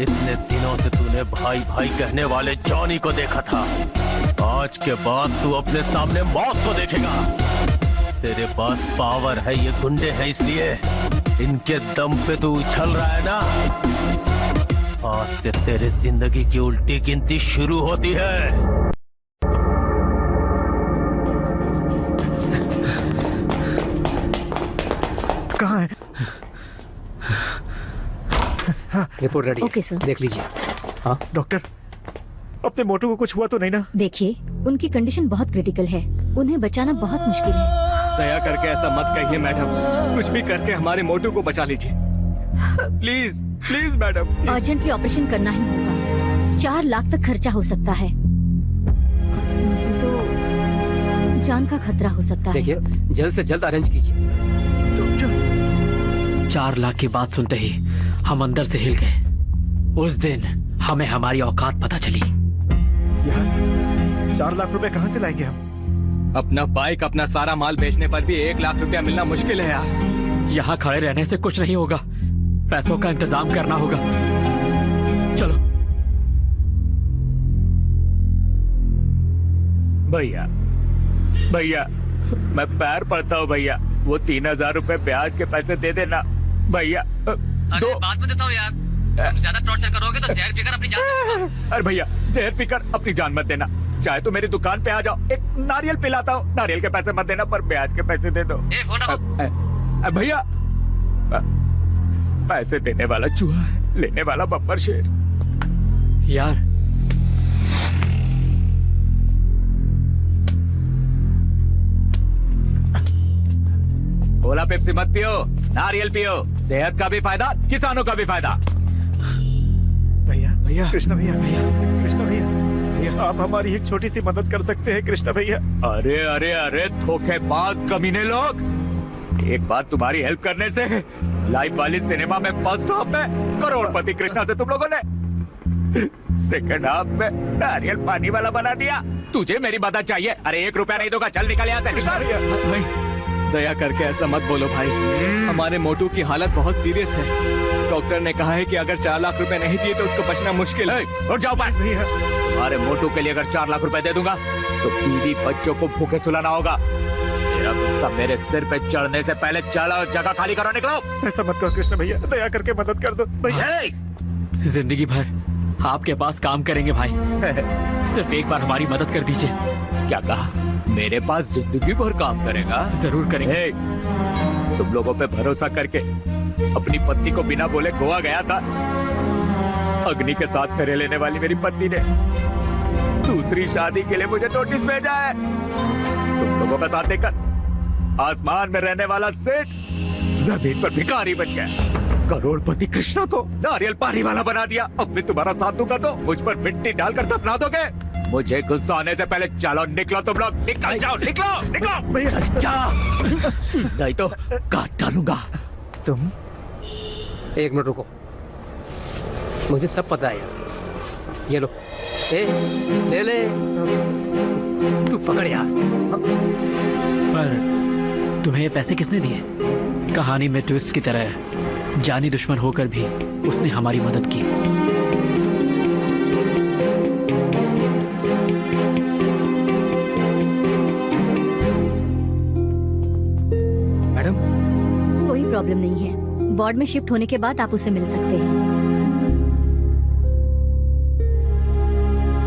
इतने दिनों से तूने भाई भाई कहने वाले जॉनी को देखा था। आज के बाद तू अपने सामने मौत को देखेगा। तेरे पास पावर है, ये गुंडे हैं इसलिए इनके दम पे तू उछल रहा है ना। आज से तेरे जिंदगी की उल्टी गिनती शुरू होती है। कहाँ है? Report ready. Okay sir. देख लीजिए। हाँ डॉक्टर, अपने मोटू को कुछ हुआ तो नहीं ना? देखिए, उनकी कंडीशन बहुत क्रिटिकल है, उन्हें बचाना बहुत मुश्किल है। दया करके ऐसा मत कहिए मैडम, कुछ भी करके हमारे मोटू को बचा लीजिए। Please please madam. Urgently operation करना ही होगा। 4 लाख तक खर्चा हो सकता है, तो जान का खतरा हो सकता है। देखिए, जल्द से जल्द अरेंज कीजिए। 4 लाख की बात सुनते ही हम अंदर से हिल गए। उस दिन हमें हमारी औकात पता चली। यार 4 लाख रुपए कहाँ से लाएंगे हम? अपना बाइक, अपना सारा माल बेचने पर भी 1 लाख रुपया मिलना मुश्किल है यार। यहाँ खड़े रहने से कुछ नहीं होगा, पैसों का इंतजाम करना होगा। चलो। भैया भैया, मैं पैर पड़ता हूँ भैया, वो 3000 रुपए ब्याज के पैसे दे देना भैया। अरे बाद में देता हूँ यार, तुम ज्यादा टॉर्चर करोगे तो जहर पीकर अपनी जान। अरे भैया, जहर पीकर अपनी जान मत देना। चाहे तो मेरी दुकान पे आ जाओ, एक नारियल पिलाता हूँ। नारियल के पैसे मत देना, पर ब्याज के पैसे दे दो। भैया, पैसे देने वाला चूहा है, लेने वाला बब्बर शेर। यार कोला पेप्सी मत पियो, नारियल पियो। सेहत का भी फायदा, किसानों का भी फायदा। भैया कृष्णा भैया, कृष्णा भैया, आप हमारी एक छोटी सी मदद कर सकते हैं कृष्णा भैया? अरे अरे अरे धोखेबाज कमीने लोग, एक बार तुम्हारी हेल्प करने से लाइव वाली सिनेमा में फर्स्ट हाफ में करोड़पति कृष्णा से तुम लोगों ने सेकंड हाफ में नारियल पानी वाला बना दिया। तुझे मेरी मदद चाहिए? अरे 1 रुपया नहीं दोगा, चल निकल यहाँ से। भाई दया करके ऐसा मत बोलो भाई, हमारे मोटू की हालत बहुत सीरियस है। डॉक्टर ने कहा है कि अगर 4 लाख रुपए नहीं दिए तो उसको बचना मुश्किल है। उठ जाओ पास भैया। हमारे मोटू के लिए अगर 4 लाख रुपए दे दूंगा तो बीवी बच्चों को भूखे सुलाना होगा। मेरा गुस्सा मेरे सिर पे चढ़ने से पहले चलो, जगह खाली करो, निकलो। ऐसा मत करो कृष्णा भैया, दया करके मदद कर दो भैया। जिंदगी भर आपके पास काम करेंगे भाई, सिर्फ एक बार हमारी मदद कर दीजिए। क्या कहा? मेरे पास जिंदगी भर काम करेगा? जरूर करेंगे। तुम लोगों पे भरोसा करके अपनी पत्नी को बिना बोले गोवा गया था। अग्नि के साथ फेरे लेने वाली मेरी पत्नी ने दूसरी शादी के लिए मुझे नोटिस भेजा है। तुम लोगों का साथ देकर आसमान में रहने वाला सेठ जमीन पर भिखारी बन गया। करोड़पति कृष्णा को नारियल पानी वाला बना दिया। अब मैं तुम्हारा साथ दूंगा तो मुझ पर मिट्टी डालकर दफना दोगे? मुझे गुस्सा आने से पहले चलो निकलो तुम लोग, निकल जाओ, निकलो निकलो। जा नहीं तो काट डालूंगा। तुम 1 मिनट रुको, मुझे सब पता है यार। ये लो, ले ले, तू पकड़ यार। पर तुम्हें ये पैसे किसने दिए? कहानी में ट्विस्ट की तरह जानी दुश्मन होकर भी उसने हमारी मदद की। मैडम, कोई प्रॉब्लम नहीं है, वार्ड में शिफ्ट होने के बाद आप उसे मिल सकते हैं।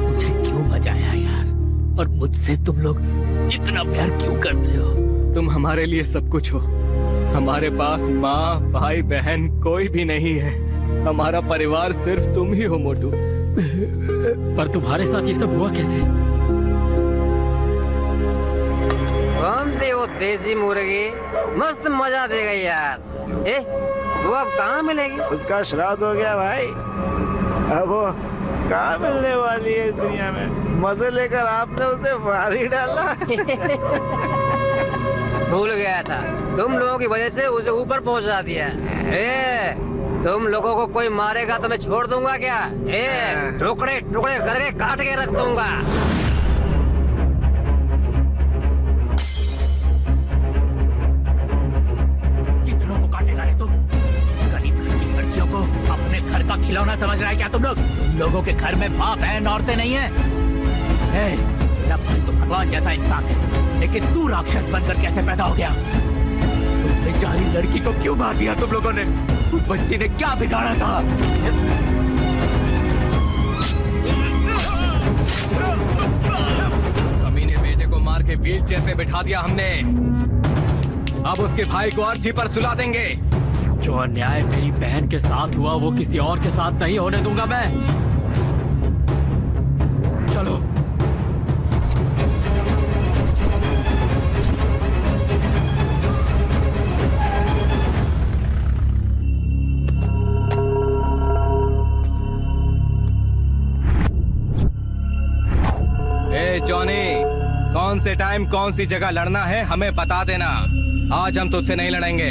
मुझे क्यों बचाया यार, और मुझसे तुम लोग इतना प्यार क्यों करते हो? तुम हमारे लिए सब कुछ हो। हमारे पास माँ, भाई, बहन कोई भी नहीं है। हमारा परिवार सिर्फ तुम ही हो मोटू। पर तुम्हारे साथ ये सब हुआ कैसे? कौन थे वो देसी मुर्गी? मस्त मजा देगा यार। वो अब कहाँ मिलेगी? उसका श्राद्ध हो गया भाई, अब वो कहाँ मिलने वाली है इस दुनिया में। मजे लेकर आपने उसे मार ही डाला। भूल गया था, तुम लोगों की वजह से उसे ऊपर पहुंचा दिया। तुम लोगों को कोई मारेगा तो मैं छोड़ दूंगा क्या? टुकड़े टुकड़े करके काट के रख दूंगा। कितनों को काटेगा रे तू? गरीब घर की लड़कियों को अपने घर का खिलौना समझ रहा है क्या तुम लोग? तुम लोगों के घर में माँ, बहन, औरतें नहीं है। मेरा भाई तो भगवान जैसा इंसान है, लेकिन तू राक्षस बनकर कैसे पैदा हो गया? उस बेचारी लड़की को क्यों मार दिया तुम लोगों ने? उस बच्ची ने क्या बिगाड़ा था? कमीने बेटे को मार के व्हीलचेयर पे बिठा दिया हमने। अब उसके भाई को अर्थी पर सुला देंगे। जो अन्याय मेरी बहन के साथ हुआ वो किसी और के साथ नहीं होने दूंगा मैं। चलो। जॉनी, कौन से टाइम कौन सी जगह लड़ना है हमें बता देना। आज हम तुझसे नहीं लड़ेंगे।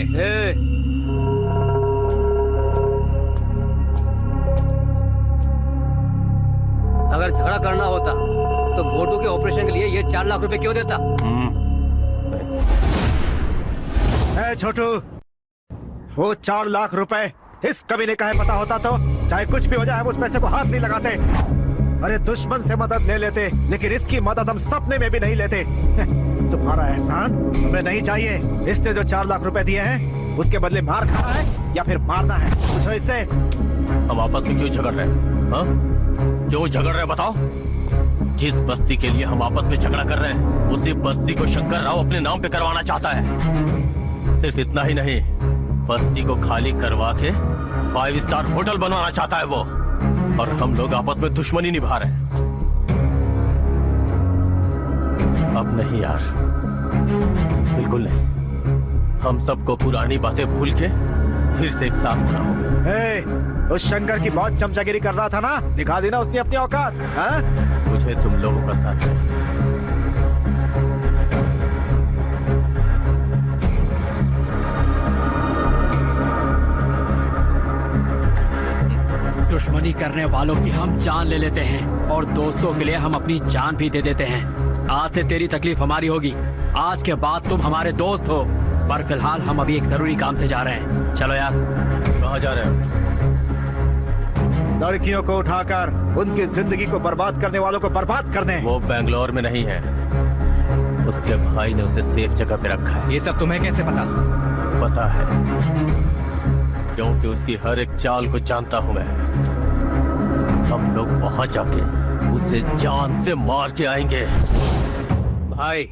अगर झगड़ा करना होता तो मोटू के ऑपरेशन के लिए ये 4 लाख रुपए क्यों देता? छोटू, वो 4 लाख रुपए इस कमीने का है पता होता तो चाहे कुछ भी हो जाए हम उस पैसे को हाथ नहीं लगाते। अरे दुश्मन से मदद ले लेते, लेकिन इसकी मदद हम सपने में भी नहीं लेते। तुम्हारा एहसान हमें नहीं चाहिए। इसने जो 4 लाख रुपए दिए हैं उसके बदले मार खाना है या फिर मारना है, पूछो इससे। हम आपस में क्यों झगड़ रहे हैं? हाँ? क्यों झगड़ रहे हैं बताओ? जिस बस्ती के लिए हम आपस में झगड़ा कर रहे हैं उसी बस्ती को शंकर राव अपने नाम पे करवाना चाहता है। सिर्फ इतना ही नहीं, बस्ती को खाली करवा के 5 स्टार होटल बनवाना चाहता है वो। और हम लोग आपस में दुश्मनी निभा रहे हैं। अब नहीं यार, बिल्कुल नहीं। हम सबको पुरानी बातें भूल के फिर से एक साथ होना होगा। उस शंकर की बहुत चमचागिरी कर रहा था ना, दिखा देना उसने अपनी औकात। मुझे तुम लोगों का साथ चाहिए। दुश्मनी करने वालों की हम जान ले लेते हैं और दोस्तों के लिए हम अपनी जान भी दे देते हैं। आज से तेरी तकलीफ हमारी होगी, आज के बाद तुम हमारे दोस्त हो। पर फिलहाल हम अभी एक जरूरी काम से जा रहे हैं। चलो यार। कहाँ जा रहे हो? लड़कियों को उठाकर उनकी जिंदगी को बर्बाद करने वालों को बर्बाद करने। वो बेंगलोर में नहीं है, उसके भाई ने उसे सेफ जगह पे रखा है। ये सब तुम्हें कैसे पता? पता है क्योंकि उसकी हर एक चाल को जानता हूं मैं। हम लोग वहां जाके उसे जान से मार के आएंगे। भाई,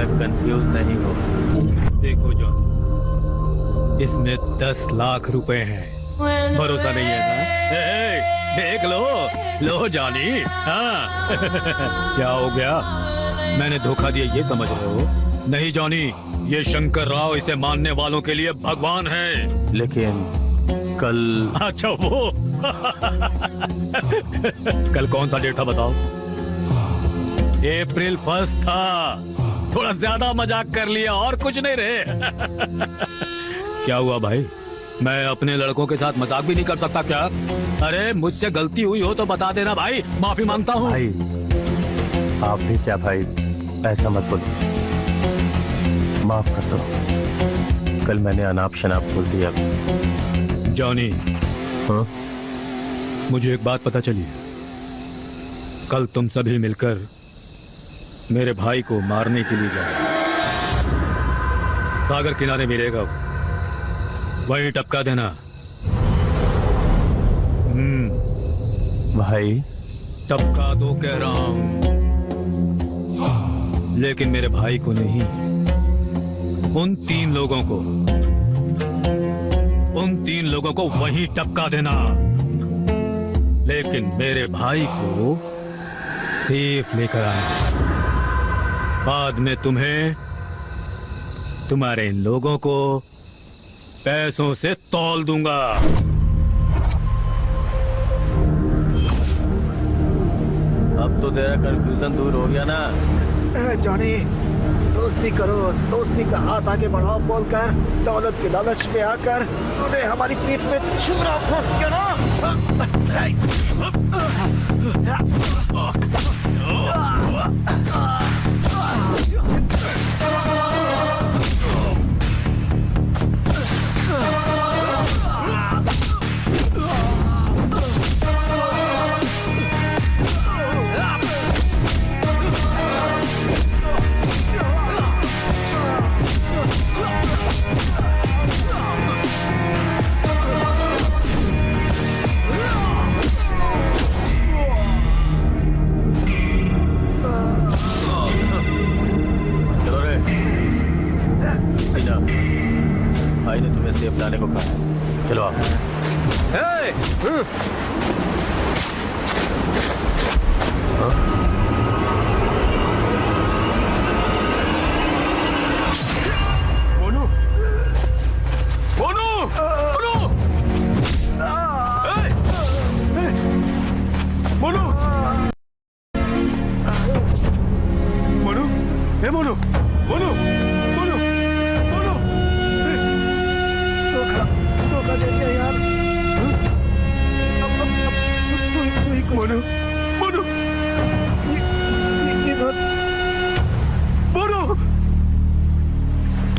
शायद कंफ्यूज नहीं हो। देखो जॉन, इसमें 10 लाख रुपए हैं। भरोसा नहीं है ना? देख लो जॉनी। हाँ क्या हो गया? मैंने धोखा दिया ये समझ रहे हो? नहीं जॉनी, ये शंकर राव इसे मानने वालों के लिए भगवान है। लेकिन कल। अच्छा वो कल कौन सा डेट था बताओ? अप्रैल 1 था। थोड़ा ज्यादा मजाक कर लिया और कुछ नहीं रहे। क्या हुआ भाई? मैं अपने लड़कों के साथ मजाक भी नहीं कर सकता क्या? अरे मुझसे गलती हुई हो तो बता देना भाई, माफी मांगता हूँ। भाई आप भी क्या भाई, ऐसा मत बोलो, माफ कर दो। कल मैंने अनाप शनाप बोल दिया। जॉनी, हाँ? मुझे एक बात पता चली। कल तुम सभी मिलकर मेरे भाई को मारने के लिए जाओ। सागर किनारे मिलेगा, वहीं टपका देना। भाई टपका दो कह रहा हूं, लेकिन मेरे भाई को नहीं, उन 3 लोगों को वहीं टपका देना। लेकिन मेरे भाई को सेफ लेकर आना। बाद में तुम्हें तुम्हारे इन लोगों को पैसों से तौल दूंगा। अब तो तेरा कंफ्यूजन दूर हो गया ना? जॉनी, दोस्ती करो, दोस्ती का हाथ आगे बढ़ाओ बोलकर दौलत के लालच में आकर तूने हमारी पीठ में छुरा फूंक के ना। भाई ने तुम्हें सेफ लाने को कहा है, चलो आप। मोनू, मोनू, मोनू, मोनू, मोनू, हे मोनू, मोनू, मोनू, मोनू, धोखा दे दिया यार। तू ही कुछ। मोनू, मोनू, मोनू,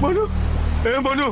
मोनू, हे मोनू,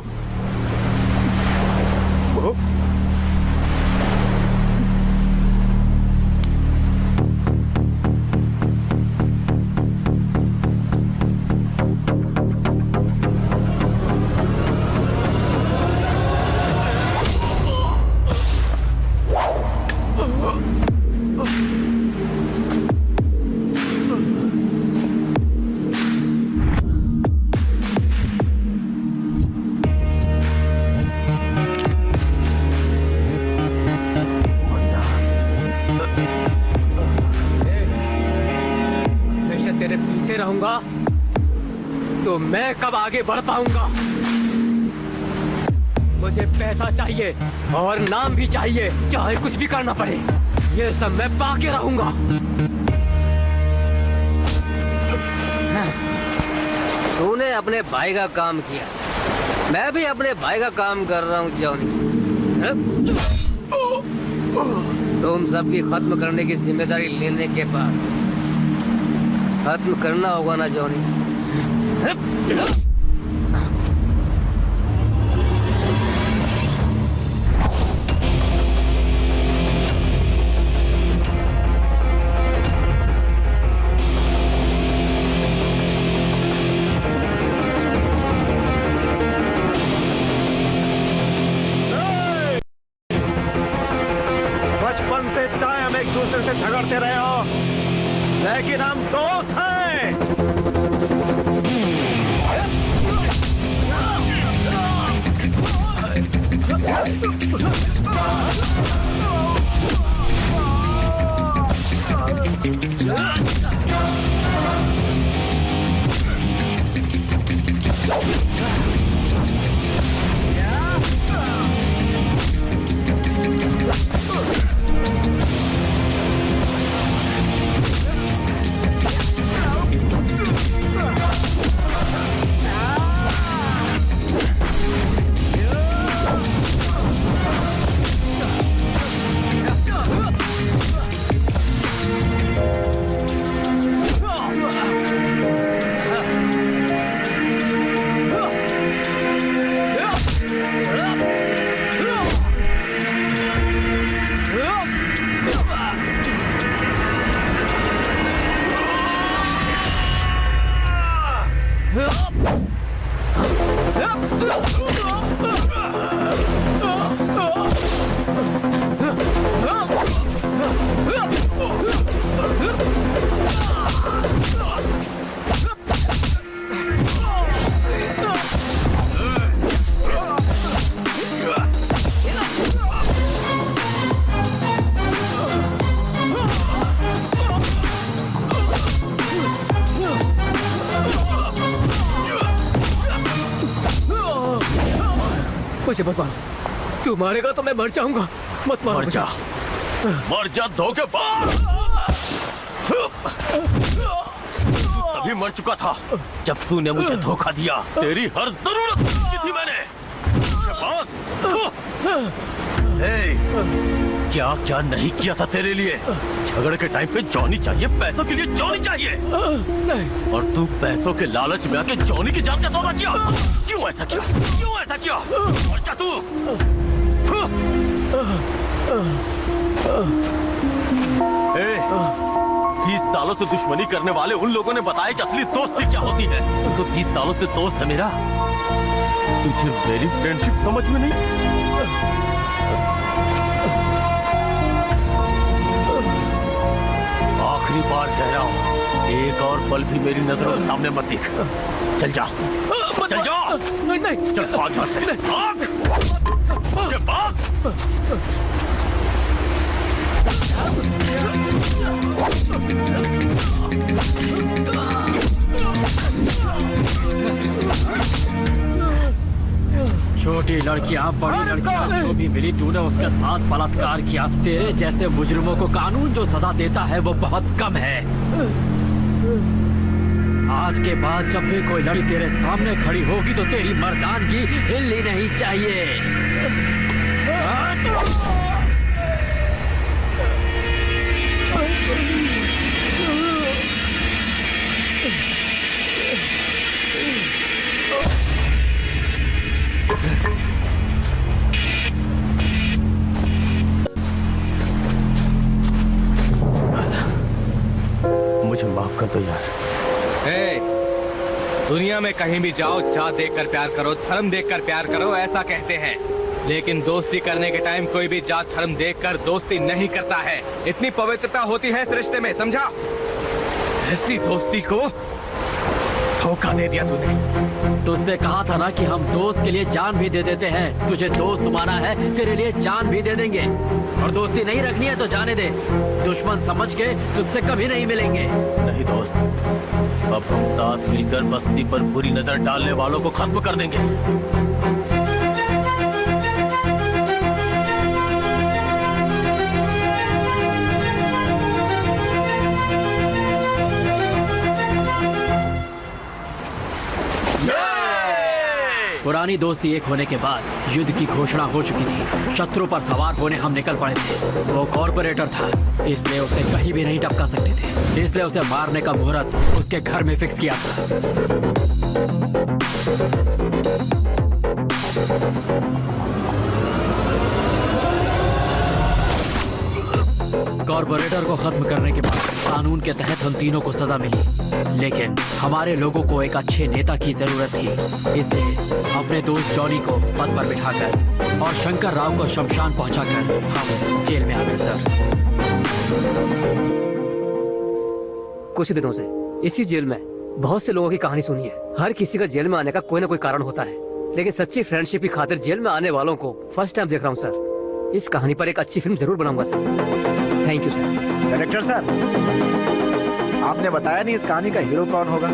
तेरे पीछे रहूंगा तो मैं कब आगे बढ़ पाऊंगा? मुझे पैसा चाहिए और नाम भी चाहिए, चाहे कुछ भी करना पड़े, ये सब मैं पाके रहूंगा। तूने अपने भाई का काम किया, मैं भी अपने भाई का काम कर रहा हूँ जॉनी। तुम सबकी खत्म करने की जिम्मेदारी लेने के बाद खत्म करना होगा ना जॉनी? बचपन से चाहे हम एक दूसरे से झगड़ते रहे हो, लेकिन हम दोस्त हैं। मुझे मत मारो, तू मारेगा तो मैं मर जाऊंगा। मत मारो। मर जा धोखेबाज। तभी मर चुका था जब तूने मुझे धोखा दिया। तेरी हर जरूरत की थी मैंने। क्या क्या नहीं किया था तेरे लिए। झगड़े के टाइम पे जॉनी चाहिए, पैसों के लिए जॉनी चाहिए। नहीं। और तू पैसों के लालच में आके जॉनी की जान का सौदा किया। क्यों ऐसा किया? क्यों ऐसा किया? मर जा तू। 20 सालों से दुश्मनी करने वाले उन लोगों ने बताया कि असली दोस्ती क्या होती है। तो 20 सालों से दोस्त है मेरा, तुझे मेरी फ्रेंडशिप समझ में नहीं। आखिरी बार कह रहा हूँ, एक और पल भी मेरी नजरों के सामने मत दिख। चल जा, चल जा। नहीं, चल भाग यहाँ से। भाग। भाग। छोटी लड़कियां, बड़ी लड़कियां, जो भी मिली तूने उसके साथ बलात्कार किया। तेरे जैसे मुजरिमों को कानून जो सजा देता है वो बहुत कम है। आज के बाद जब भी कोई लड़की तेरे सामने खड़ी होगी तो तेरी मर्दानगी हिलनी नहीं चाहिए। मुझे माफ कर दो यार। दुनिया में कहीं भी जाओ, जात देखकर प्यार करो, धर्म देखकर प्यार करो, ऐसा कहते हैं। लेकिन दोस्ती करने के टाइम कोई भी जात धर्म देखकर दोस्ती नहीं करता है। इतनी पवित्रता होती है इस रिश्ते में, समझा? ऐसी दोस्ती को धोखा दे दिया तूने। तुझसे कहा था ना कि हम दोस्त के लिए जान भी दे देते हैं। तुझे दोस्त माना है, तेरे लिए जान भी दे देंगे। और दोस्ती नहीं रखनी है तो जाने दे। दुश्मन समझ के तुझसे कभी नहीं मिलेंगे। नहीं दोस्त, अब हम साथ मिलकर बस्ती पर बुरी नजर डालने वालों को खत्म कर देंगे। पुरानी दोस्ती एक होने के बाद युद्ध की घोषणा हो चुकी थी। शत्रु पर सवार होने हम निकल पड़े थे। वो कॉर्पोरेटर था, इसलिए उसे कहीं भी नहीं टपका सकते थे। इसलिए उसे मारने का मुहूर्त उसके घर में फिक्स किया था। कॉर्पोरेटर को खत्म करने के बाद कानून के तहत हम तीनों को सजा मिली। लेकिन हमारे लोगों को एक अच्छे नेता की जरूरत थी। इसलिए अपने दोस्त जॉनी को पद पर बिठाकर और शंकर राव को शमशान पहुंचाकर हम जेल में आ गए सर। कुछ दिनों से इसी जेल में बहुत से लोगों की कहानी सुनी है। हर किसी का जेल में आने का कोई ना कोई कारण होता है, लेकिन सच्ची फ्रेंडशिप की खातिर जेल में आने वालों को फर्स्ट टाइम देख रहा हूँ सर। इस कहानी पर एक अच्छी फिल्म जरूर बनाऊंगा sir. Thank you sir. Director sir, आपने बताया नहीं इस कहानी का हीरो कौन होगा?